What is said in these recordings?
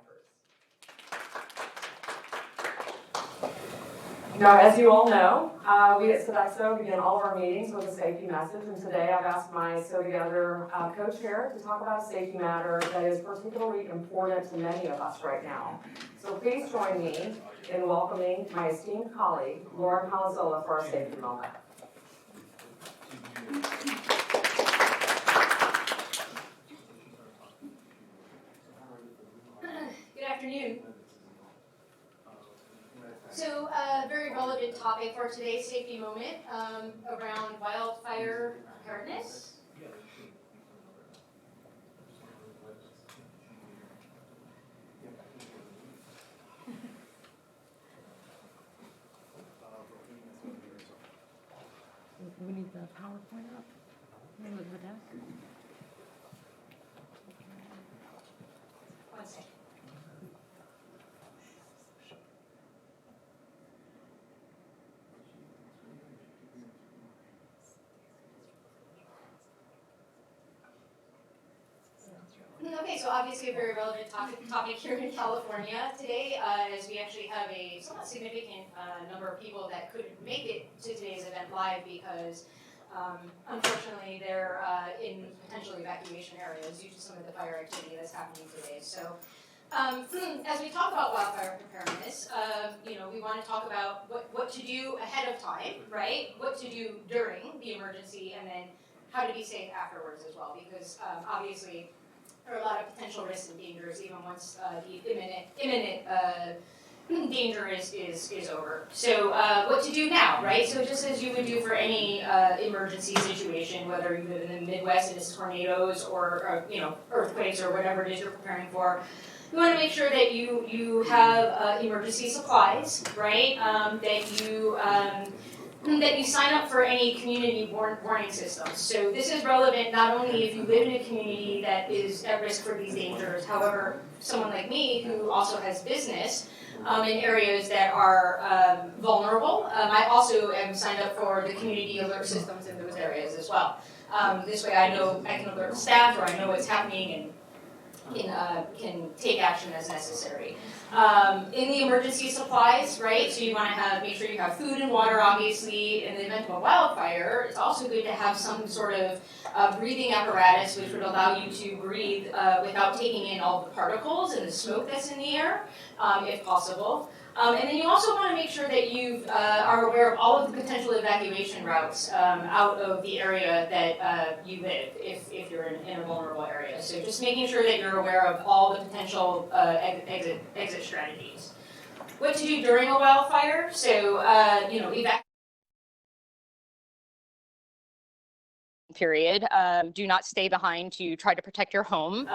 efforts. Now, as you all know, we at Sodexo begin all of our meetings with a safety message, and today I've asked my So Together co-chair to talk about a safety matter that is particularly important to many of us right now. So please join me in welcoming my esteemed colleague, Lauren Palazola, for our safety moment. Good afternoon. So a very relevant topic for today's safety moment around wildfire preparedness. We need the PowerPoint up. Name of the desk. One second. Okay, so obviously a very relevant topic here in California today, as we actually have a somewhat significant number of people that couldn't make it to today's event live because unfortunately they're in potential evacuation areas due to some of the fire activity that's happening today. So as we talk about wildfire preparedness, we want to talk about what to do ahead of time, right? What to do during the emergency, and then how to be safe afterwards as well, because obviously there are a lot of potential risks and dangers even once the imminent danger is over. So what to do now, right? So just as you would do for any emergency situation, whether you live in the Midwest and it's tornadoes or earthquakes or whatever it is you're preparing for, you want to make sure that you have emergency supplies, right? That you sign up for any community warning systems. So this is relevant not only if you live in a community that is at risk for these dangers, however, someone like me who also has business in areas that are vulnerable, I also am signed up for the community alert systems in those areas as well. This way I know I can alert staff, or I know what's happening, and can take action as necessary. In the emergency supplies, right, so you want to make sure you have food and water, obviously. In the event of a wildfire, it's also good to have some sort of breathing apparatus which would allow you to breathe without taking in all the particles and the smoke that's in the air, if possible. And then you also want to make sure that you are aware of all of the potential evacuation routes out of the area that you live if you're in a vulnerable area. So just making sure that you're aware of all the potential exit strategies. What to do during a wildfire? So, period. Do not stay behind to try to protect your home.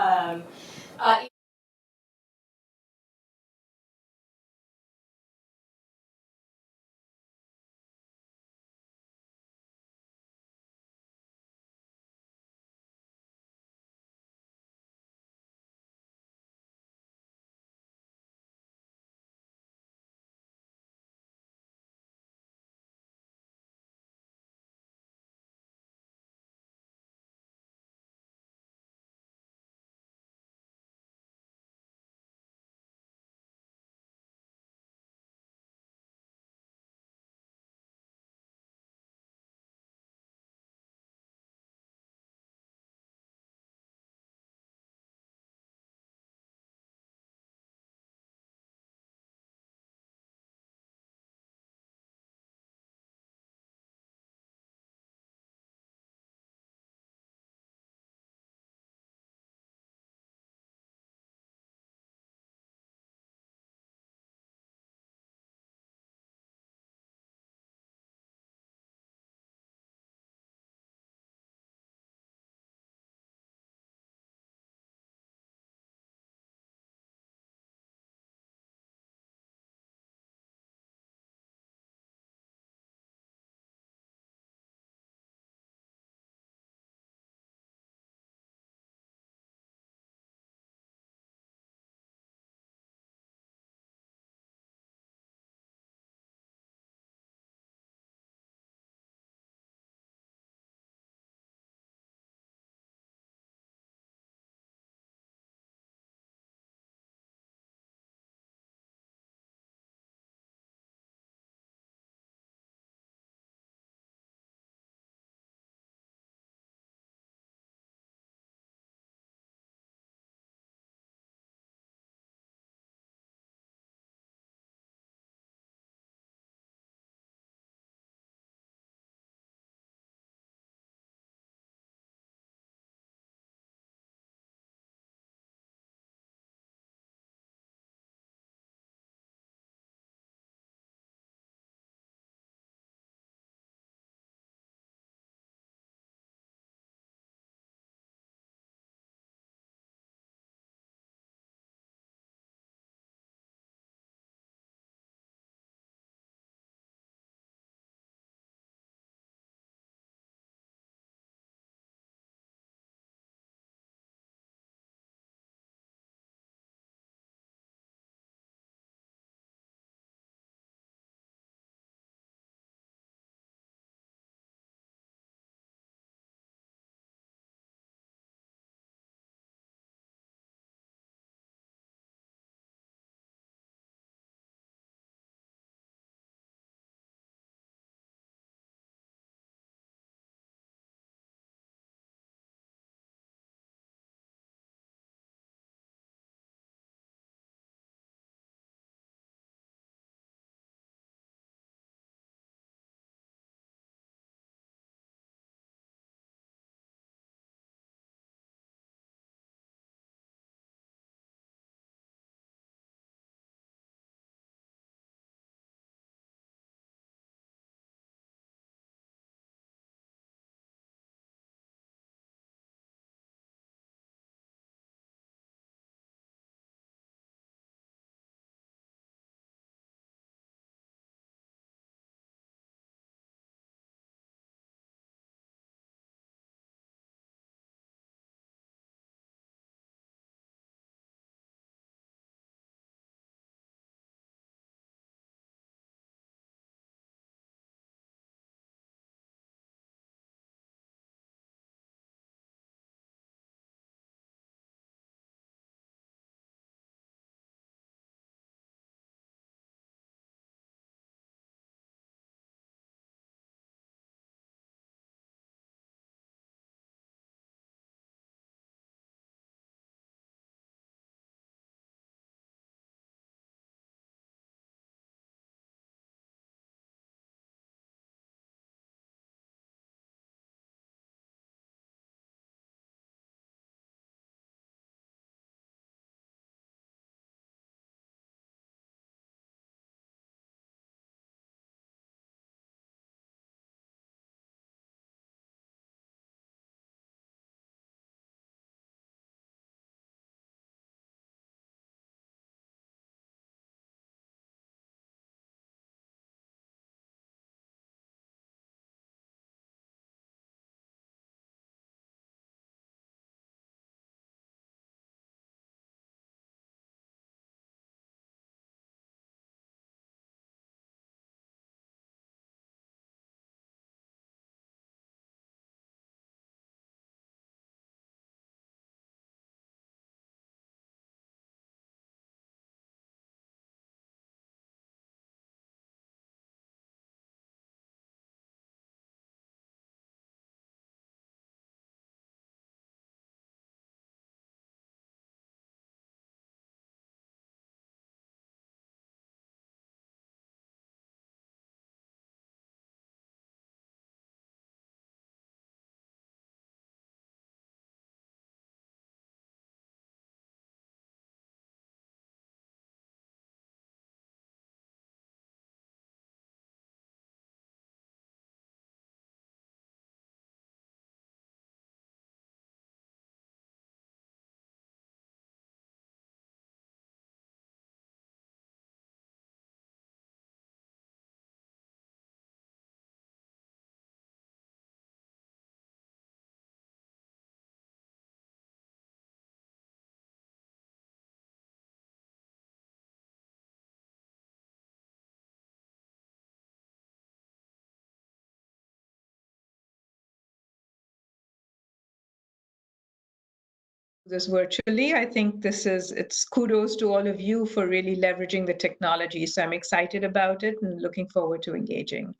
this virtually. I think it's kudos to all of you for really leveraging the technology. So I'm excited about it and looking forward to engaging.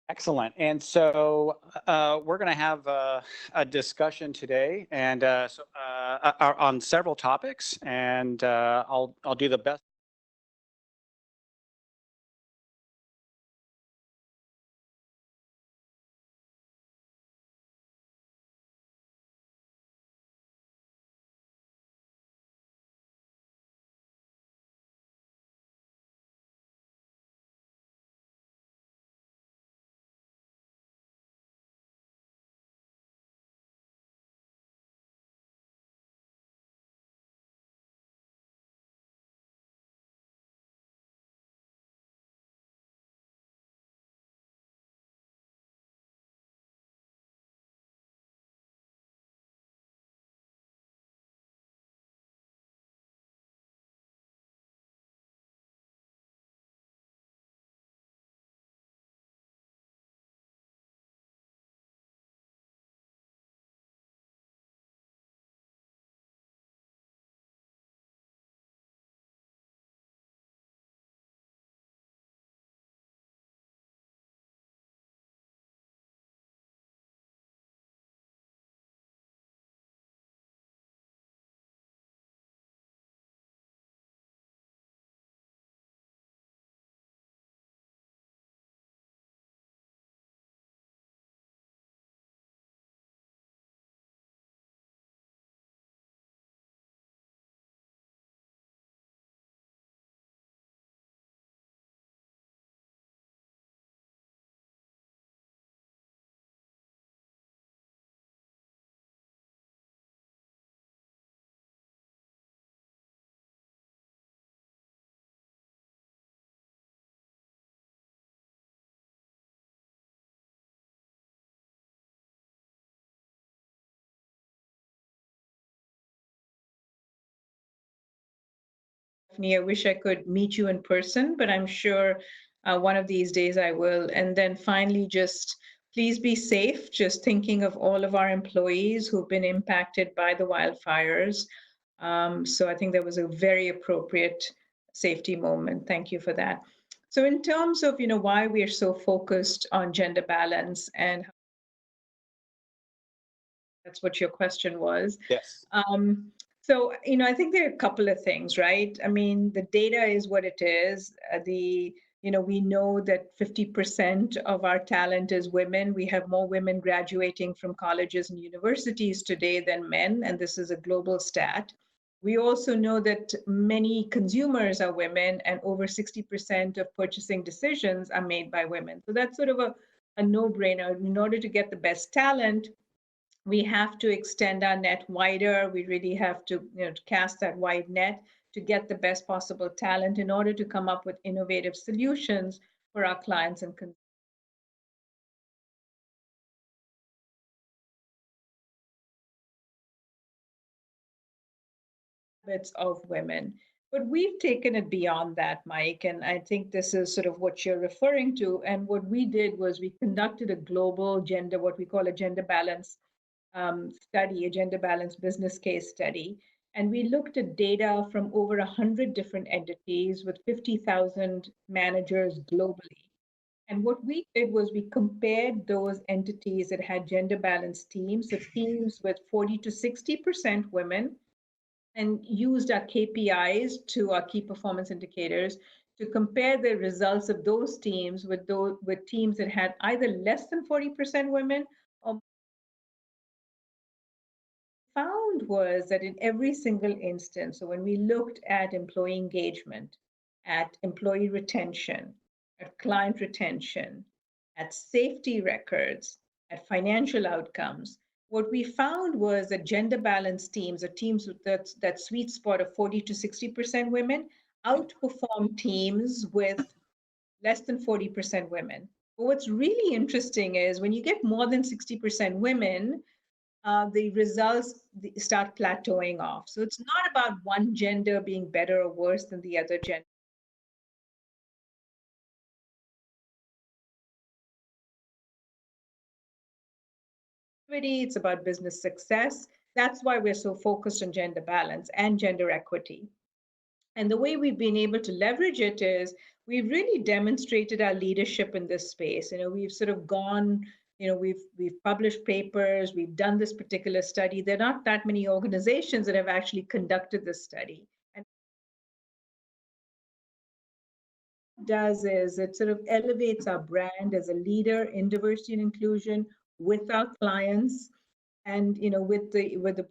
Excellent. And so we're going to have a discussion today, and on several topics, and I'll do the best. Stephanie, I wish I could meet you in person, but I'm sure one of these days I will. And then finally, just please be safe. Just thinking of all of our employees who've been impacted by the wildfires. So I think that was a very appropriate safety moment. Thank you for that. So in terms of, why we are so focused on gender balance, and that's what your question was. Yes. So, I think there are a couple of things, right? I mean, the data is what it is. We know that 50% of our talent is women. We have more women graduating from colleges and universities today than men, and this is a global stat. We also know that many consumers are women, and over 60% of purchasing decisions are made by women. So that's sort of a no-brainer. In order to get the best talent, we have to extend our net wider. We really have to, cast that wide net to get the best possible talent in order to come up with innovative solutions for our clients and consumers. Of women. But we've taken it beyond that, Mike, and I think this is sort of what you're referring to. And what we did was we conducted a global gender, what we call a gender balance study, a gender balance business case study. And we looked at data from over 100 different entities with 50,000 managers globally. And what we did was we compared those entities that had gender balanced teams, so teams with 40 to 60% women, and used our KPIs to our key performance indicators to compare the results of those teams with teams that had either less than 40% women or found was that in every single instance, so when we looked at employee engagement, at employee retention, at client retention, at safety records, at financial outcomes, what we found was that gender balanced teams, or teams with that sweet spot of 40 to 60% women, outperform teams with less than 40% women. But what's really interesting is when you get more than 60% women, the results start plateauing off. So it's not about one gender being better or worse than the other gender. it's about business success. That's why we're so focused on gender balance and gender equity. And the way we've been able to leverage it is we've really demonstrated our leadership in this space. We've sort of gone, we've published papers, we've done this particular study. There are not that many organizations that have actually conducted this study. And what it does is it sort of elevates our brand as a leader in diversity and inclusion with our clients and with the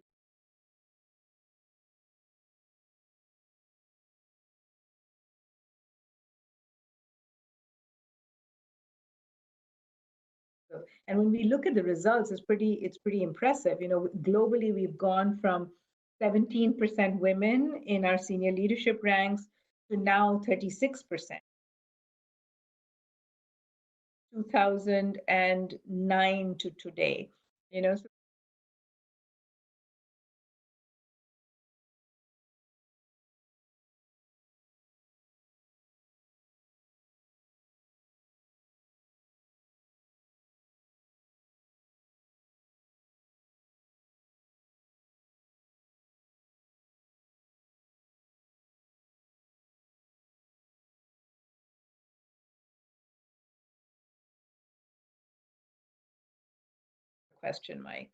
and when we look at the results, it's pretty impressive. Globally, we've gone from 17% women in our senior leadership ranks to now 36%, 2009 to today. So question, Mike.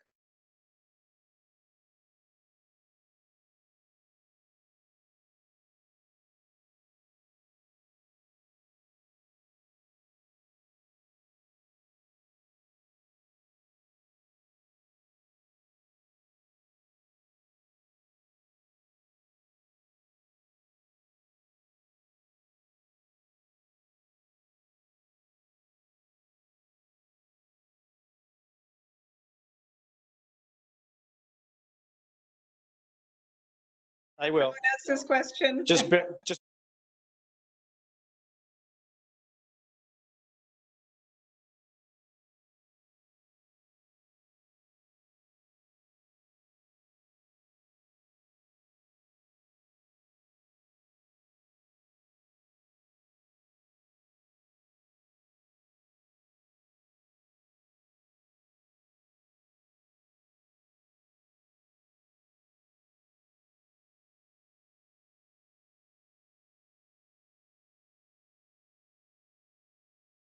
I will. That's this question. Just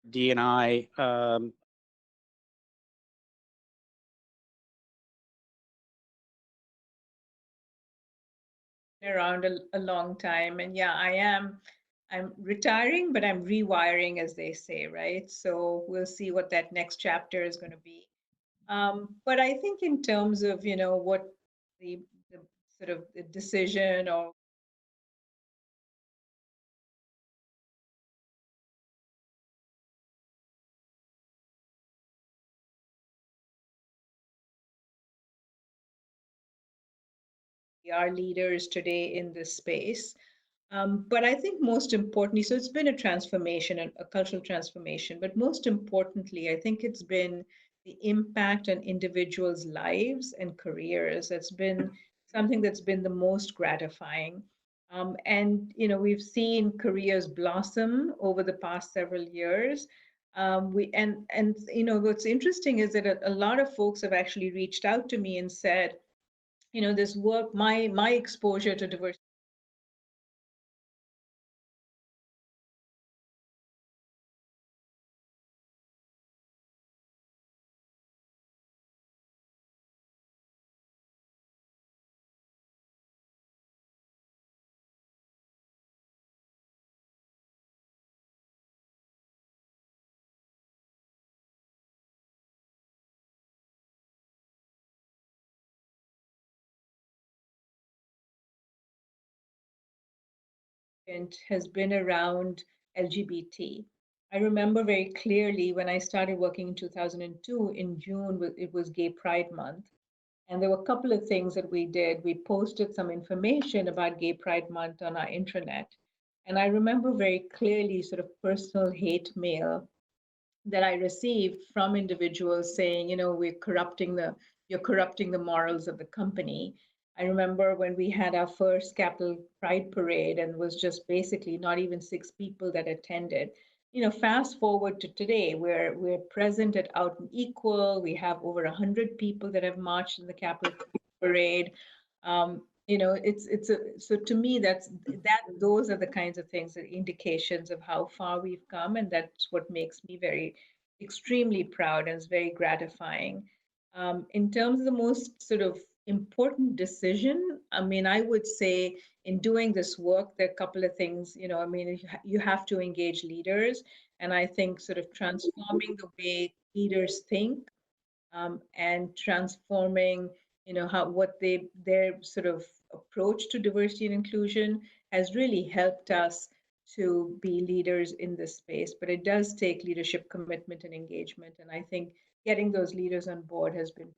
D&I Around a long time. And yeah, I'm retiring, but I'm rewiring, as they say, right? So we'll see what that next chapter is going to be. But I think in terms of, what the sort of the decision or our leaders today in this space. But I think most importantly, so it's been a transformation, a cultural transformation, but most importantly, I think it's been the impact on individuals' lives and careers. That's been something that's been the most gratifying. And, we've seen careers blossom over the past several years. What's interesting is that a lot of folks have actually reached out to me and said, this work, my exposure to diversity has been around LGBT. I remember very clearly when I started working in 2002, in June, it was Gay Pride Month. And there were a couple of things that we did. We posted some information about Gay Pride Month on our intranet. And I remember very clearly sort of personal hate mail that I received from individuals saying, you're corrupting the morals of the company. I remember when we had our first Capitol Pride Parade and was just basically not even 6 people that attended. fast forward to today, where we're present at Out and Equal. We have over 100 people that have marched in the Capitol Parade. So to me, those are the kinds of things, that indications of how far we've come, and that's what makes me very extremely proud, and it's very gratifying. In terms of the most sort of important decision, I mean, I would say in doing this work, there are a couple of things, I mean, you have to engage leaders. And I think sort of transforming the way leaders think, and transforming, their sort of approach to diversity and inclusion has really helped us to be leaders in this space. But it does take leadership commitment and engagement. And I think getting those leaders on board has been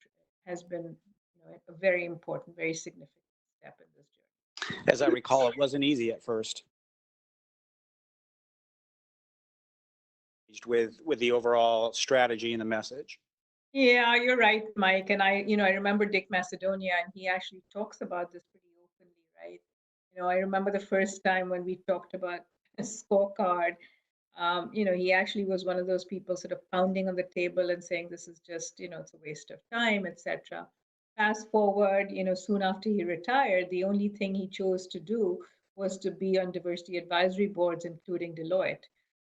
a very important, very significant step in this journey. As I recall, it wasn't easy at first with the overall strategy and the message. Yeah, you're right, Mike. And I remember Dick Macedonia, and he actually talks about this pretty openly, right? I remember the first time when we talked about a scorecard. He actually was one of those people sort of pounding on the table and saying, this is just, it's a waste of time, etc. Fast forward, soon after he retired, the only thing he chose to do was to be on diversity advisory boards, including Deloitte.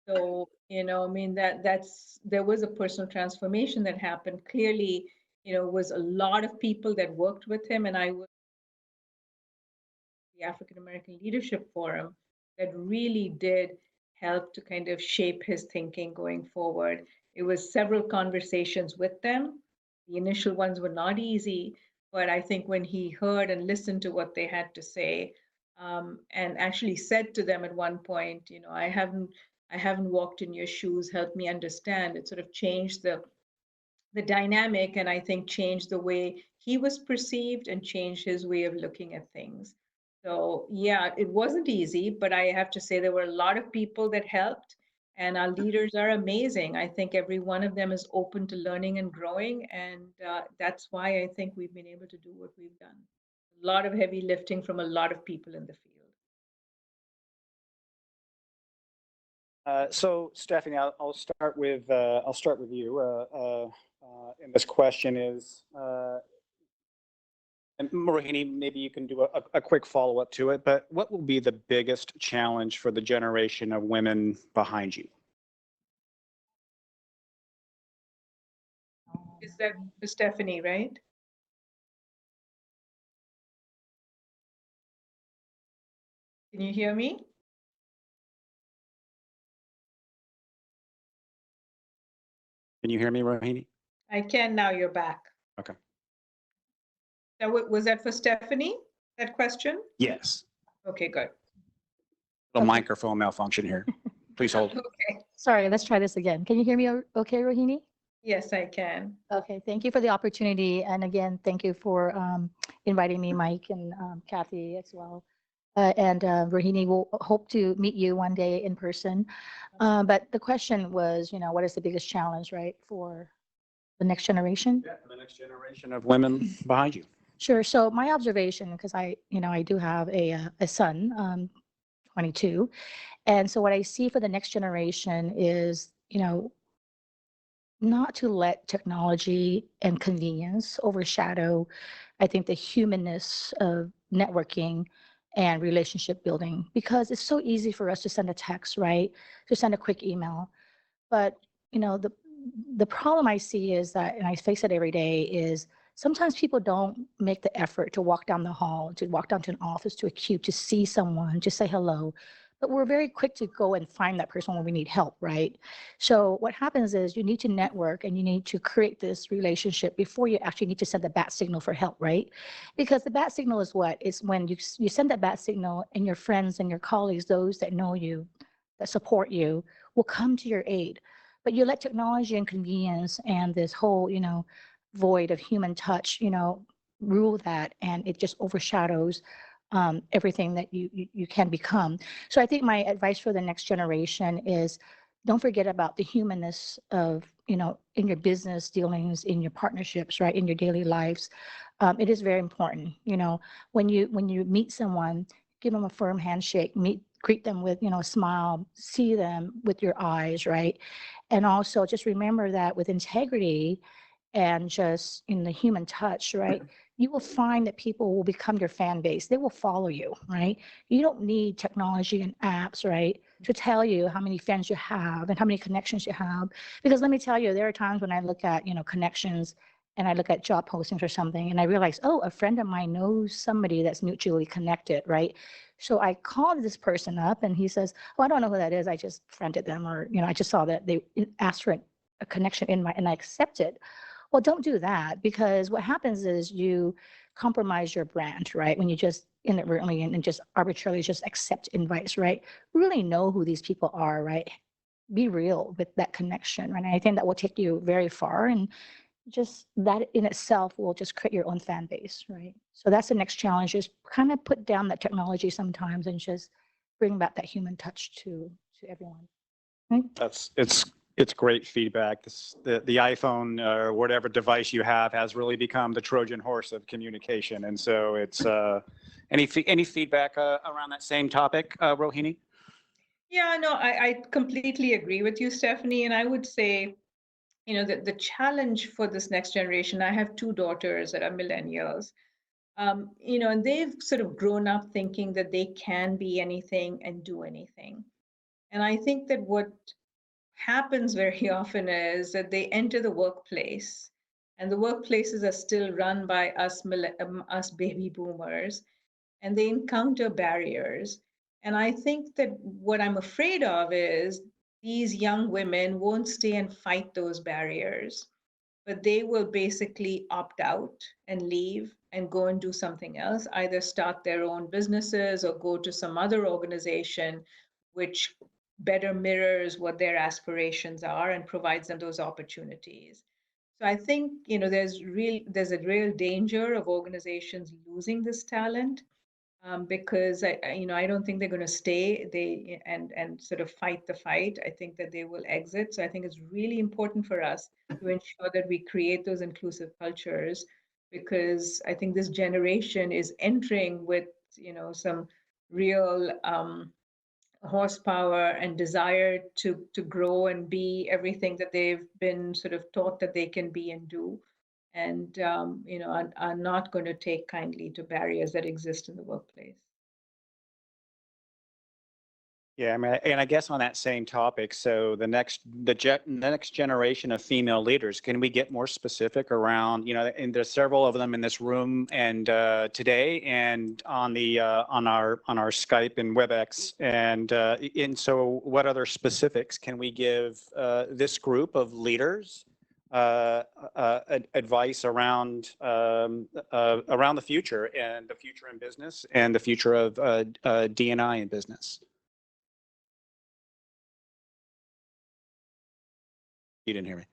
So, I mean, there was a personal transformation that happened. Clearly, was a lot of people that worked with him, and I was the African American Leadership Forum that really did help to kind of shape his thinking going forward. It was several conversations with them. The initial ones were not easy, but I think when he heard and listened to what they had to say, and actually said to them at one point, I haven't walked in your shoes, help me understand. It sort of changed the dynamic, and I think changed the way he was perceived and changed his way of looking at things. So yeah, it wasn't easy, but I have to say there were a lot of people that helped, and our leaders are amazing. I think every one of them is open to learning and growing, and that's why I think we've been able to do what we've done. A lot of heavy lifting from a lot of people in the field. So Stephanie, I'll start with you. And this question is, and Rohini, maybe you can do a quick follow up to it. But what will be the biggest challenge for the generation of women behind you? Is that for Stephanie, right? Can you hear me? Can you hear me, Rohini? I can now. You're back. Okay. Was that for Stephanie, that question? Yes. Okay, good. A microphone malfunction here. Please hold. Okay. Sorry, let's try this again. Can you hear me okay, Rohini? Yes, I can. Okay, thank you for the opportunity. And again, thank you for inviting me, Mike, and Kathy as well. And Rohini, we'll hope to meet you one day in person. But the question was, what is the biggest challenge, right, for the next generation? Yeah, the next generation of women behind you. Sure. So my observation, because I do have a son, 22. And so what I see for the next generation is, not to let technology and convenience overshadow, I think, the humanness of networking and relationship building, because it's so easy for us to send a text, right? To send a quick email. But, the problem I see is that, and I face it every day, is sometimes people don't make the effort to walk down the hall, to walk down to an office, to a queue, to see someone, just say hello. But we're very quick to go and find that person when we need help, right? So what happens is you need to network and you need to create this relationship before you actually need to send the bat signal for help, right? Because the bat signal is what? It's when you send that bat signal, and your friends and your colleagues, those that know you, that support you, will come to your aid. But you let technology and convenience and this whole, void of human touch, rule that, and it just overshadows everything that you can become. So I think my advice for the next generation is, don't forget about the humanness of, in your business dealings, in your partnerships, right, in your daily lives. It is very important. When you meet someone, give them a firm handshake, greet them with, a smile, see them with your eyes, right? And also just remember that with integrity and just in the human touch, right? You will find that people will become your fan base. They will follow you, right? You don't need technology and apps, right, to tell you how many friends you have and how many connections you have. Because let me tell you, there are times when I look at, connections and I look at job postings or something and I realize, oh, a friend of mine knows somebody that's mutually connected, right? So I called this person up and he says, oh, I don't know who that is. I just friended them, or, I just saw that they asked for a connection and I accepted. Well, don't do that, because what happens is you compromise your brand, right? When you just inadvertently and just arbitrarily just accept invites, right? Really know who these people are, right? Be real with that connection, right? And I think that will take you very far, and just that in itself will just create your own fan base, right? So that's the next challenge, is kind of put down that technology sometimes and just bring back that human touch to everyone. Right? It's great feedback. The iPhone or whatever device you have has really become the Trojan horse of communication, and so it's any feedback around that same topic, Rohini? Yeah, no, I completely agree with you, Stephanie. And I would say, that the challenge for this next generation, I have two daughters that are millennials, and they've sort of grown up thinking that they can be anything and do anything. And I think that what happens very often is that they enter the workplace, and the workplaces are still run by us baby boomers, and they encounter barriers. And I think that what I'm afraid of is these young women won't stay and fight those barriers, but they will basically opt out and leave and go and do something else, either start their own businesses or go to some other organization which better mirrors what their aspirations are and provides them those opportunities. So I think, there's a real danger of organizations losing this talent, because I don't think they're going to stay and sort of fight the fight. I think that they will exit. So I think it's really important for us to ensure that we create those inclusive cultures, because I think this generation is entering with some real horsepower and desire to grow and be everything that they've been sort of taught that they can be and do, and are not going to take kindly to barriers that exist in the workplace. Yeah, I mean, and I guess on that same topic, so the next generation of female leaders, can we get more specific around, and there's several of them in this room and today and on the on our Skype and WebEx, and so what other specifics can we give this group of leaders advice around around the future, and the future in business and the future of D&I in business? You didn't hear me.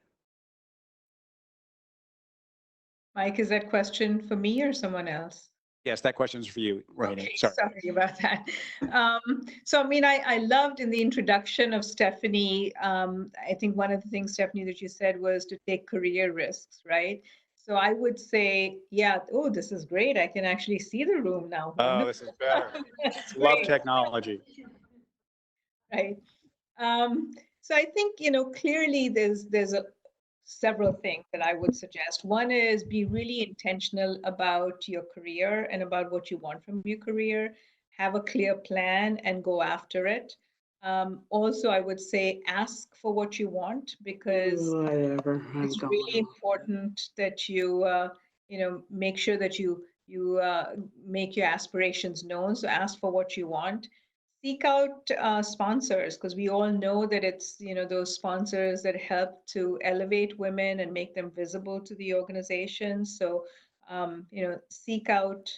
Mike, is that question for me or someone else? Yes, that question's for you, Rohini. Okay, Sorry. sorry about that. So, I mean, I loved in the introduction of Stephanie, I think one of the things, Stephanie, that you said was to take career risks, right? So I would say, yeah, oh, this is great. I can actually see the room now. Oh, this is better. That's Love great. technology. Right. So I think, clearly there's several things that I would suggest. One is be really intentional about your career and about what you want from your career. Have a clear plan and go after it. Also, I would say ask for what you want, because it's really important that you make sure that you make your aspirations known. So ask for what you want. Seek out sponsors, because we all know that it's those sponsors that help to elevate women and make them visible to the organization. So seek out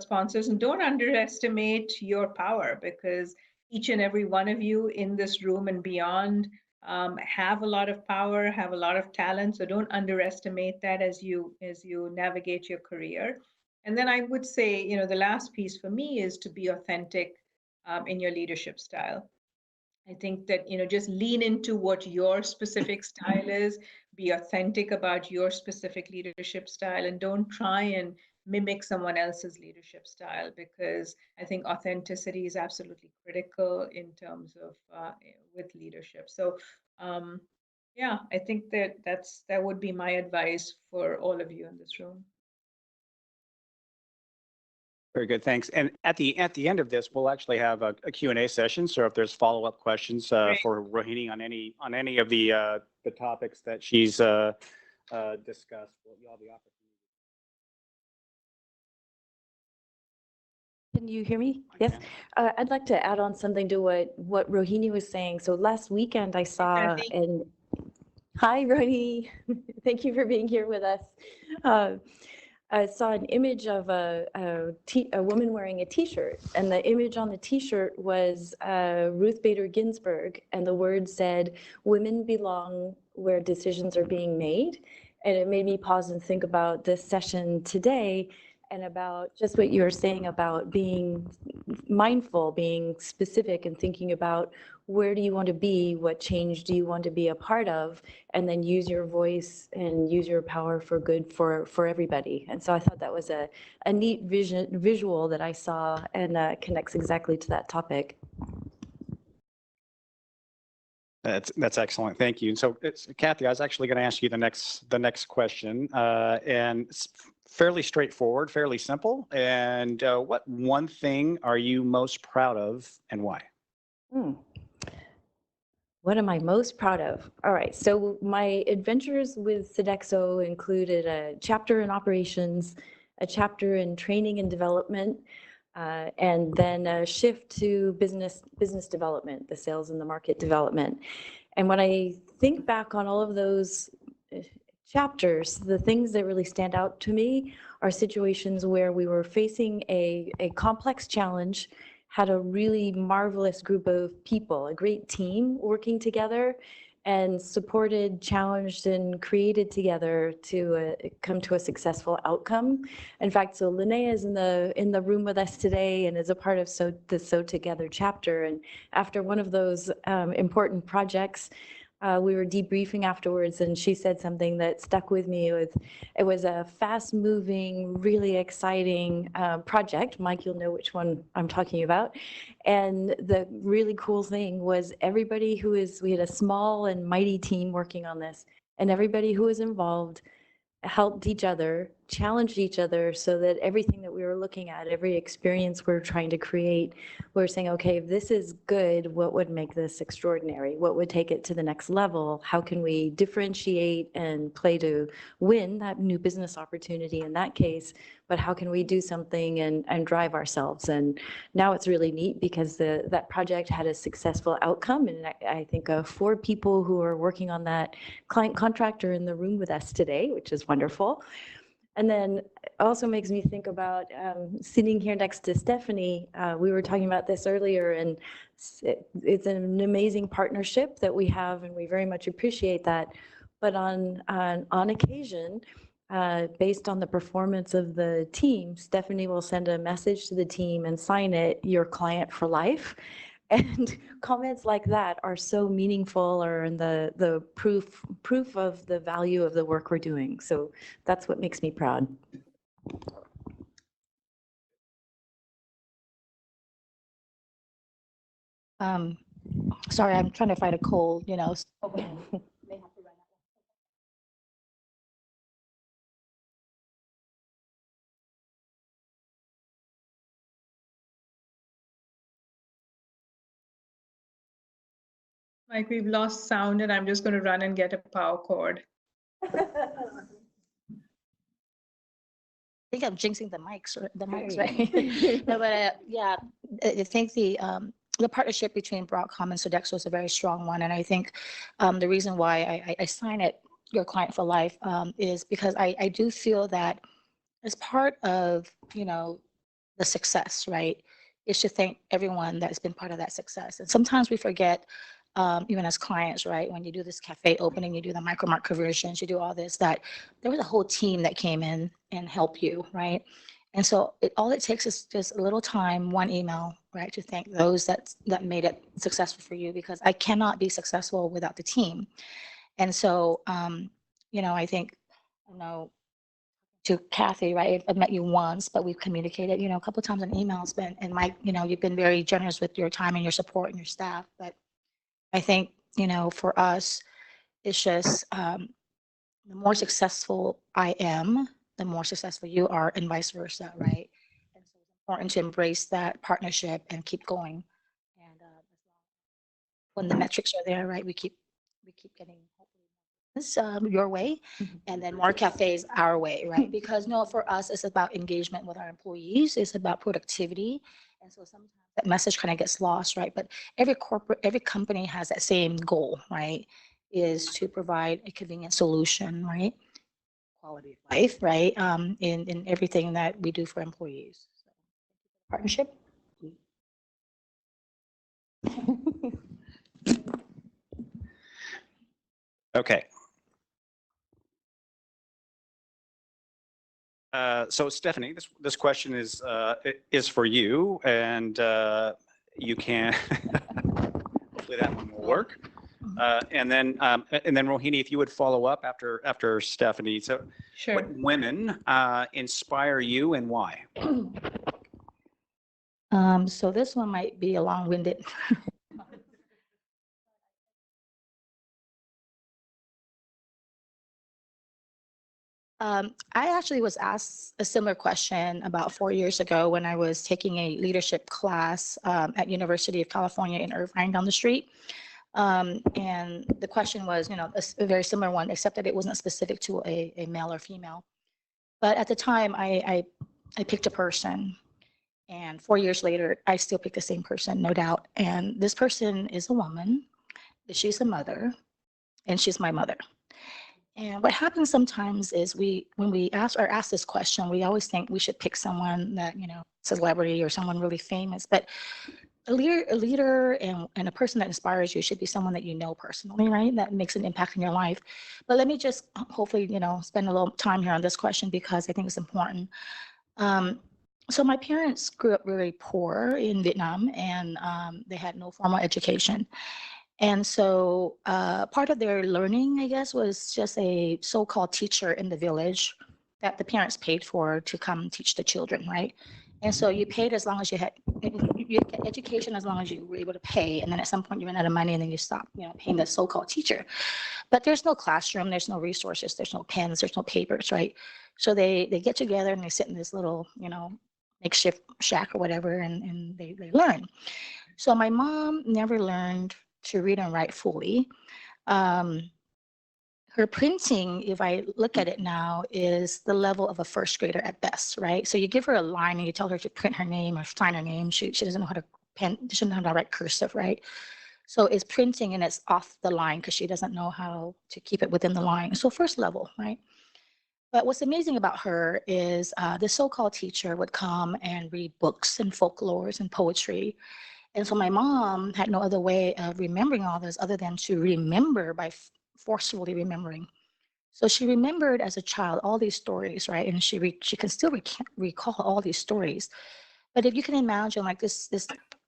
sponsors, and don't underestimate your power, because each and every one of you in this room and beyond have a lot of power, have a lot of talent. So don't underestimate that as you navigate your career. And then I would say, the last piece for me is to be authentic in your leadership style. I think that, just lean into what your specific style is, be authentic about your specific leadership style, and don't try and mimic someone else's leadership style, because I think authenticity is absolutely critical in terms of with leadership. So yeah, I think that would be my advice for all of you in this room. Very good, thanks. And at the end of this, we'll actually have a Q&A session. So if there's follow-up questions for Rohini on any of the topics that she's discussed, you'll have the opportunity. Can you hear me? I Yes. can. I'd like to add on something to what Rohini was saying. So last weekend I saw Kathy. and hi Rohini, thank you for being here with us. I saw an image of a woman wearing a T-shirt, and the image on the T-shirt was Ruth Bader Ginsburg, and the words said, "Women belong where decisions are being made." And it made me pause and think about this session today and about just what you were saying about being mindful, being specific, and thinking about where do you want to be, what change do you want to be a part of, and then use your voice and use your power for good for everybody. And so I thought that was a neat visual that I saw, and connects exactly to that topic. That's excellent. Thank you. So Kathy, I was actually going to ask you the next question, and it's fairly straightforward, fairly simple. And what one thing are you most proud of, and why? What am I most proud of? All right, so my adventures with Sodexo included a chapter in operations, a chapter in training and development, and then a shift to business development, the sales and the market development. And when I think back on all of those chapters, the things that really stand out to me are situations where we were facing a complex challenge, had a really marvelous group of people, a great team working together, and supported, challenged, and created together to come to a successful outcome. In fact, so Linnea is in the room with us today and is a part of the So Together chapter. And after one of those important projects, we were debriefing afterwards, and she said something that stuck with me. It was a fast-moving, really exciting project. Mike, you'll know which one I'm talking about. And the really cool thing was we had a small and mighty team working on this, and everybody who was involved helped each other, challenged each other, so that everything that we were looking at, every experience we're trying to create, we're saying, okay, if this is good, what would make this extraordinary? What would take it to the next level? How can we differentiate and play to win that new business opportunity in that case? But how can we do something and drive ourselves? And now it's really neat because that project had a successful outcome. And I think 4 people who are working on that client contract are in the room with us today, which is wonderful. And then it also makes me think about sitting here next to Stephanie. We were talking about this earlier, and it's an amazing partnership that we have, and we very much appreciate that. But on occasion, based on the performance of the team, Stephanie will send a message to the team and sign it, "Your client for life." And comments like that are so meaningful, or in the proof of the value of the work we're doing. So that's what makes me proud. Sorry, I'm trying to fight a cold, you know. Mike, we've lost sound, and I'm just going to run and get a power cord. I think I'm jinxing the mics, right? No, but yeah, I think the partnership between Broadcom and Sodexo is a very strong one, and I think the reason why I sign it, "Your client for life," is because I do feel that as part of the success, right, is to thank everyone that's been part of that success. And sometimes we forget, even as clients, right, when you do this cafe opening, you do the micro-mart conversions, you do all this, that there was a whole team that came in and helped you, right? And so all it takes is just a little time, one email, right, to thank those that made it successful for you, because I cannot be successful without the team. And so, I think, to Kathy, right? I've met you once, but we've communicated, a couple of times on emails. But and Mike, you've been very generous with your time and your support and your staff. But I think, for us, it's just the more successful I am, the more successful you are, and vice versa, right? And so it's important to embrace that partnership and keep going. And when the metrics are there, right, we keep getting hopefully this your way, and then more cafes our way, right? Because no, for us, it's about engagement with our employees. It's about productivity, and so sometimes that message kind of gets lost, right? But every company has that same goal, right? Is to provide a convenient solution, right? Quality of life, right? In everything that we do for employees. So, partnership. Okay. So Stephanie, this question is for you, and you can hopefully that one will work. And then Rohini, if you would follow up after Stephanie. So, Sure. what women inspire you and why? So this one might be a long-winded. I actually was asked a similar question about 4 years ago when I was taking a leadership class at University of California in Irvine down the street. And the question was, a very similar one, except that it wasn't specific to a male or female. But at the time, I picked a person. And 4 years later, I still pick the same person, no doubt. And this person is a woman. She's a mother, and she's my mother. And what happens sometimes is when we are asked this question, we always think we should pick someone that, celebrity or someone really famous. But a leader and a person that inspires you should be someone that you know personally, right? That makes an impact in your life. But let me just hopefully, spend a little time here on this question because I think it's important. So my parents grew up really poor in Vietnam, and they had no formal education. And so part of their learning, I guess, was just a so-called teacher in the village that the parents paid for to come teach the children, right? And so you paid as long as you get education as long as you were able to pay. And then at some point you ran out of money and then you stop, paying the so-called teacher. But there's no classroom, there's no resources, there's no pens, there's no papers, right? So they get together and they sit in this little, makeshift shack or whatever, and they learn. So my mom never learned to read and write fully. Her printing, if I look at it now, is the level of a first grader at best, right? So you give her a line and you tell her to print her name or sign her name. She doesn't know how to pen, she doesn't know how to write cursive, right? So it's printing and it's off the line because she doesn't know how to keep it within the line. So first level, right? But what's amazing about her is the so-called teacher would come and read books and folklores and poetry. And so my mom had no other way of remembering all this other than to remember by forcefully remembering. So she remembered as a child all these stories, right? And she can still recall all these stories. But if you can imagine, like this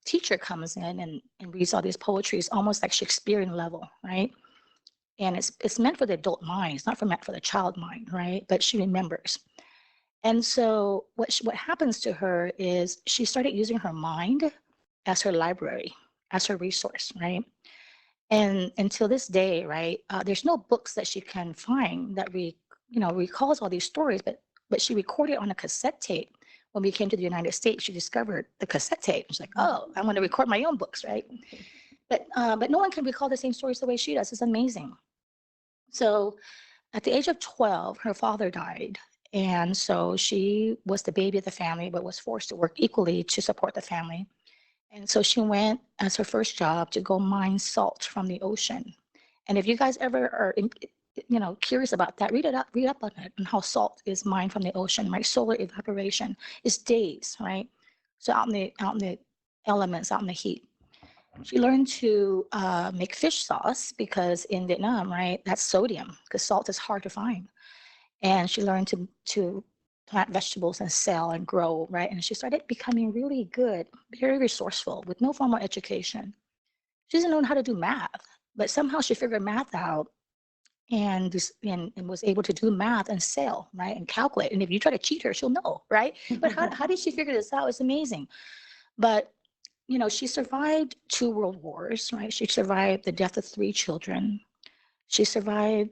teacher comes in and reads all these poetries, almost like Shakespearean level, right? And it's meant for the adult mind. It's not meant for the child mind, right? But she remembers. And so what happens to her is she started using her mind as her library, as her resource, right? And until this day, right, there's no books that she can find that recalls all these stories, but she recorded on a cassette tape. When we came to the United States, she discovered the cassette tape. She's like, oh, I'm going to record my own books, right? But no one can recall the same stories the way she does. It's amazing. So at the age of 12, her father died. And so she was the baby of the family, but was forced to work equally to support the family. And so she went as her first job to go mine salt from the ocean. And if you guys ever are, curious about that, read up on it and how salt is mined from the ocean, right? Solar evaporation is days, right? So out in the elements, out in the heat. She learned to make fish sauce because in Vietnam, right, that's sodium because salt is hard to find. And she learned to plant vegetables and sell and grow, right? And she started becoming really good, very resourceful with no formal education. She doesn't know how to do math, but somehow she figured math out and was able to do math and sell, right, and calculate. And if you try to cheat her, she'll know, right? But how did she figure this out? It's amazing. But she survived 2 world wars, right? She survived the death of 3 children. She survived,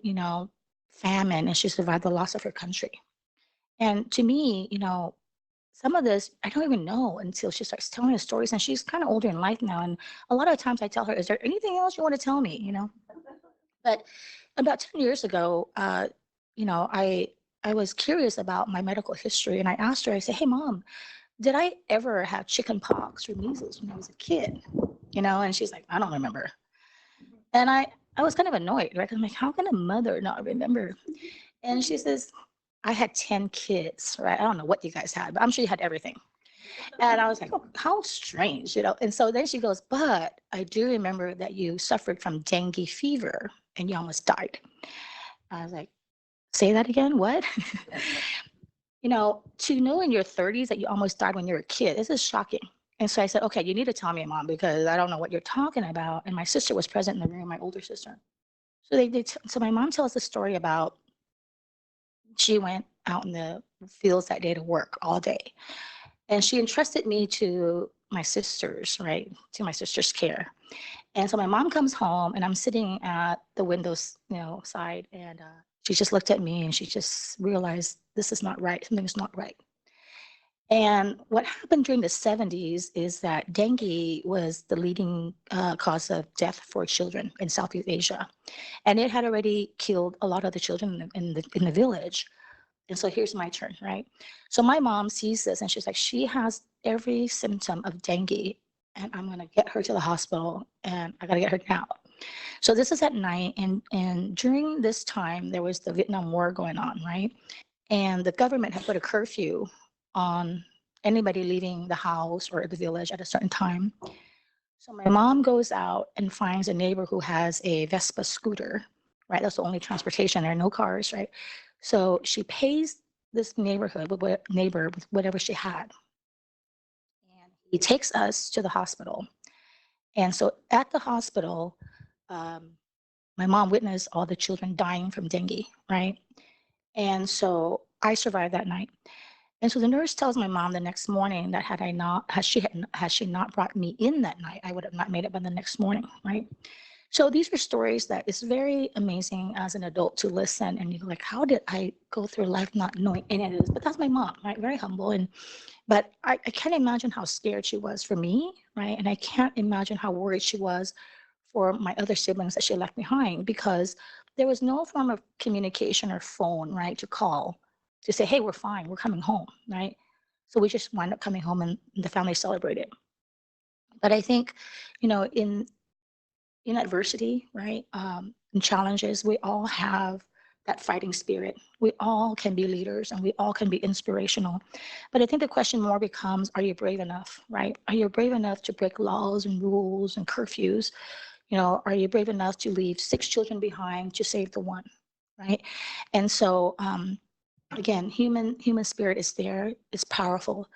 famine, and she survived the loss of her country. And to me, some of this I don't even know until she starts telling the stories. And she's kind of older in life now. And a lot of times I tell her, "Is there anything else you want to tell me?" But about 10 years ago, I was curious about my medical history, and I asked her. I said, "Hey, Mom, did I ever have chicken pox or measles when I was a kid?" And she's like, "I don't remember." And I was kind of annoyed, right? 'Cause I'm like, how can a mother not remember? And she says, "I had 10 kids, right? I don't know what you guys had, but I'm sure you had everything." And I was like, "Oh, how strange." And so then she goes, "But I do remember that you suffered from dengue fever and you almost died." I was like, "Say that again? What?" To know in your 30s that you almost died when you were a kid, this is shocking. And so I said, "Okay, you need to tell me, Mom, because I don't know what you're talking about." And my sister was present in the room, my older sister. So so my mom tells the story about she went out in the fields that day to work all day. And she entrusted me to my sisters, right? To my sister's care. And so my mom comes home and I'm sitting at the windows, side. And she just looked at me and she just realized this is not right. Something's not right. And what happened during the 70s is that dengue was the leading cause of death for children in Southeast Asia. And it had already killed a lot of the children in the village. And so here's my turn, right? So my mom sees this and she's like, she has every symptom of dengue and I'm going to get her to the hospital and I got to get her now. So this is at night. And during this time, there was the Vietnam War going on, right? And the government had put a curfew on anybody leaving the house or the village at a certain time. So my mom goes out and finds a neighbor who has a Vespa scooter, right? That's the only transportation. There are no cars, right? So she pays this neighbor with whatever she had. And he takes us to the hospital. And so at the hospital, my mom witnessed all the children dying from dengue, right? And so I survived that night. And so the nurse tells my mom the next morning that had she not brought me in that night, I would have not made it by the next morning, right? So these are stories that it's very amazing as an adult to listen and you're like, how did I go through life not knowing any of this? But that's my mom, right? Very humble. But I can't imagine how scared she was for me, right? And I can't imagine how worried she was for my other siblings that she left behind because there was no form of communication or phone, right, to call to say, hey, we're fine, we're coming home, right? So we just wind up coming home and the family celebrated. But I think, in adversity, right, in challenges, we all have that fighting spirit. We all can be leaders and we all can be inspirational. But I think the question more becomes, are you brave enough, right? Are you brave enough to break laws and rules and curfews? Are you brave enough to leave 6 children behind to save the one, right? And so, again, human spirit is there, it's powerful.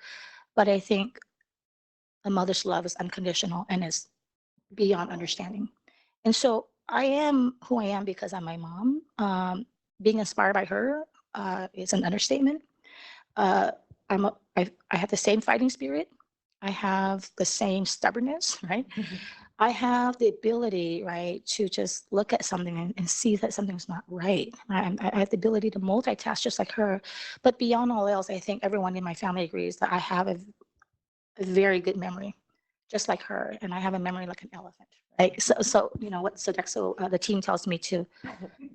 But I think a mother's love is unconditional and is beyond understanding. And so I am who I am because I'm my mom. Being inspired by her is an understatement. I have the same fighting spirit. I have the same stubbornness, right? I have the ability, right, to just look at something and see that something's not right. I have the ability to multitask just like her. But beyond all else, I think everyone in my family agrees that I have a very good memory, just like her, and I have a memory like an elephant, right? So what Sodexo, the team tells me to.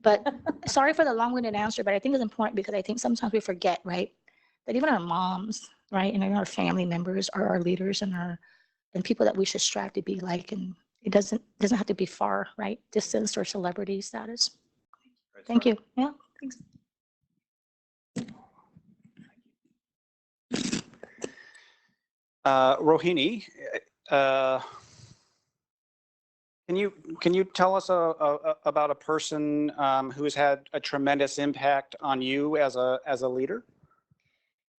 But sorry for the long-winded answer, but I think it's important because I think sometimes we forget, right, that even our moms, right, and our family members are our leaders and people that we should strive to be like, and it doesn't have to be far, right, distance or celebrity status. Thank you. Yeah, thanks. Rohini, can you tell us about a person who's had a tremendous impact on you as a leader?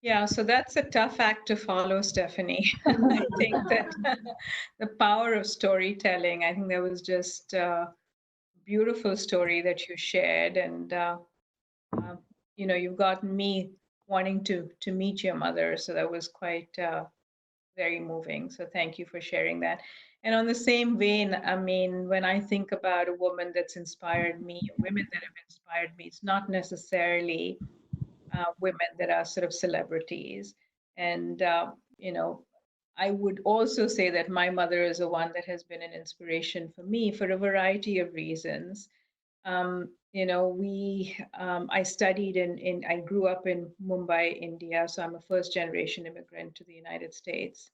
Yeah, so that's a tough act to follow, Stephanie. I think that the power of storytelling, I think there was just beautiful story that you shared, and you've gotten me wanting to meet your mother, so that was quite very moving. So thank you for sharing that. And on the same vein, I mean, when I think about a woman that's inspired me, women that have inspired me, it's not necessarily women that are sort of celebrities. And, I would also say that my mother is the one that has been an inspiration for me for a variety of reasons. I studied I grew up in Mumbai, India, so I'm a first generation immigrant to the United States.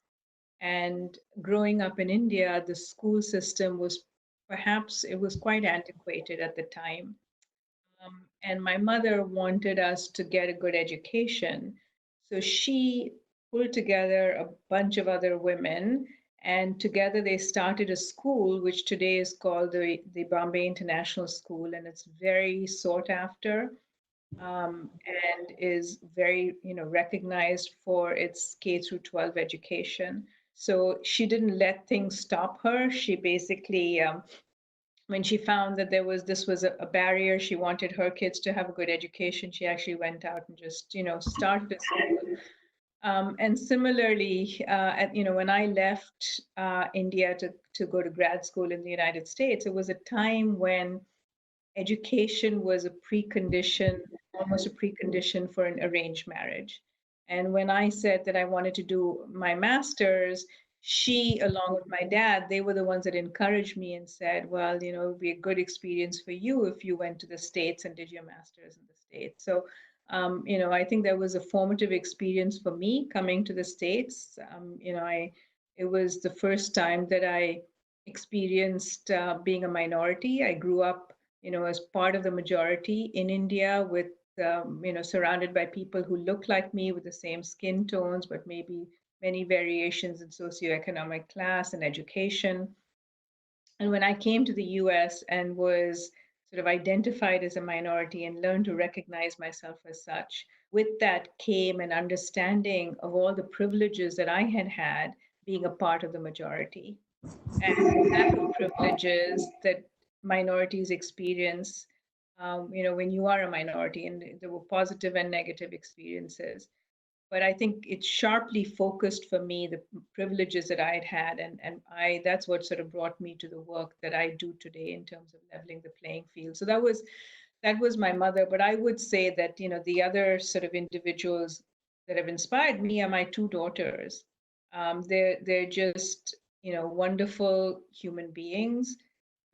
And growing up in India, the school system was perhaps it was quite antiquated at the time. And my mother wanted us to get a good education. So she pulled together a bunch of other women, and together they started a school, which today is called the Bombay International School, and it's very sought after and is very, recognized for its K through 12 education. So she didn't let things stop her. She basically when she found that this was a barrier, she wanted her kids to have a good education, she actually went out and just started a school. And similarly, when I left India to go to grad school in the United States, it was a time when education was a precondition, almost a precondition for an arranged marriage. And when I said that I wanted to do my master's, she, along with my dad, they were the ones that encouraged me and said, well, it would be a good experience for you if you went to the States and did your master's in the States. So, I think that was a formative experience for me coming to the States. It was the first time that I experienced being a minority. I grew up as part of the majority in India with, surrounded by people who look like me with the same skin tones, but maybe many variations in socioeconomic class and education. And when I came to the US and was sort of identified as a minority and learned to recognize myself as such, with that came an understanding of all the privileges that I had had being a part of the majority. And the lack of privileges that minorities experience, when you are a minority, and there were positive and negative experiences. But I think it sharply focused for me the privileges that I had had, and that's what sort of brought me to the work that I do today in terms of leveling the playing field. So that was my mother. But I would say that the other sort of individuals that have inspired me are my two daughters. They're just wonderful human beings,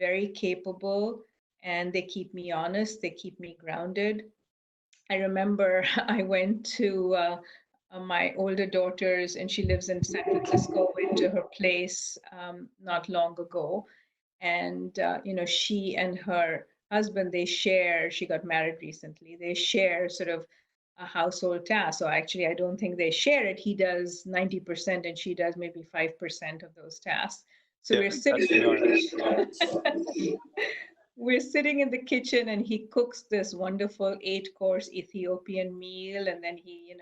very capable, and they keep me honest. They keep me grounded. I remember I went to my older daughter's, and she lives in San Francisco, went to her place not long ago. And, she and her husband, she got married recently, they share sort of a household task. So actually, I don't think they share it. He does 90% and she does maybe 5% of those tasks. So Yeah, we're sitting we're sitting in the kitchen and he cooks this wonderful 8-course Ethiopian meal. And then he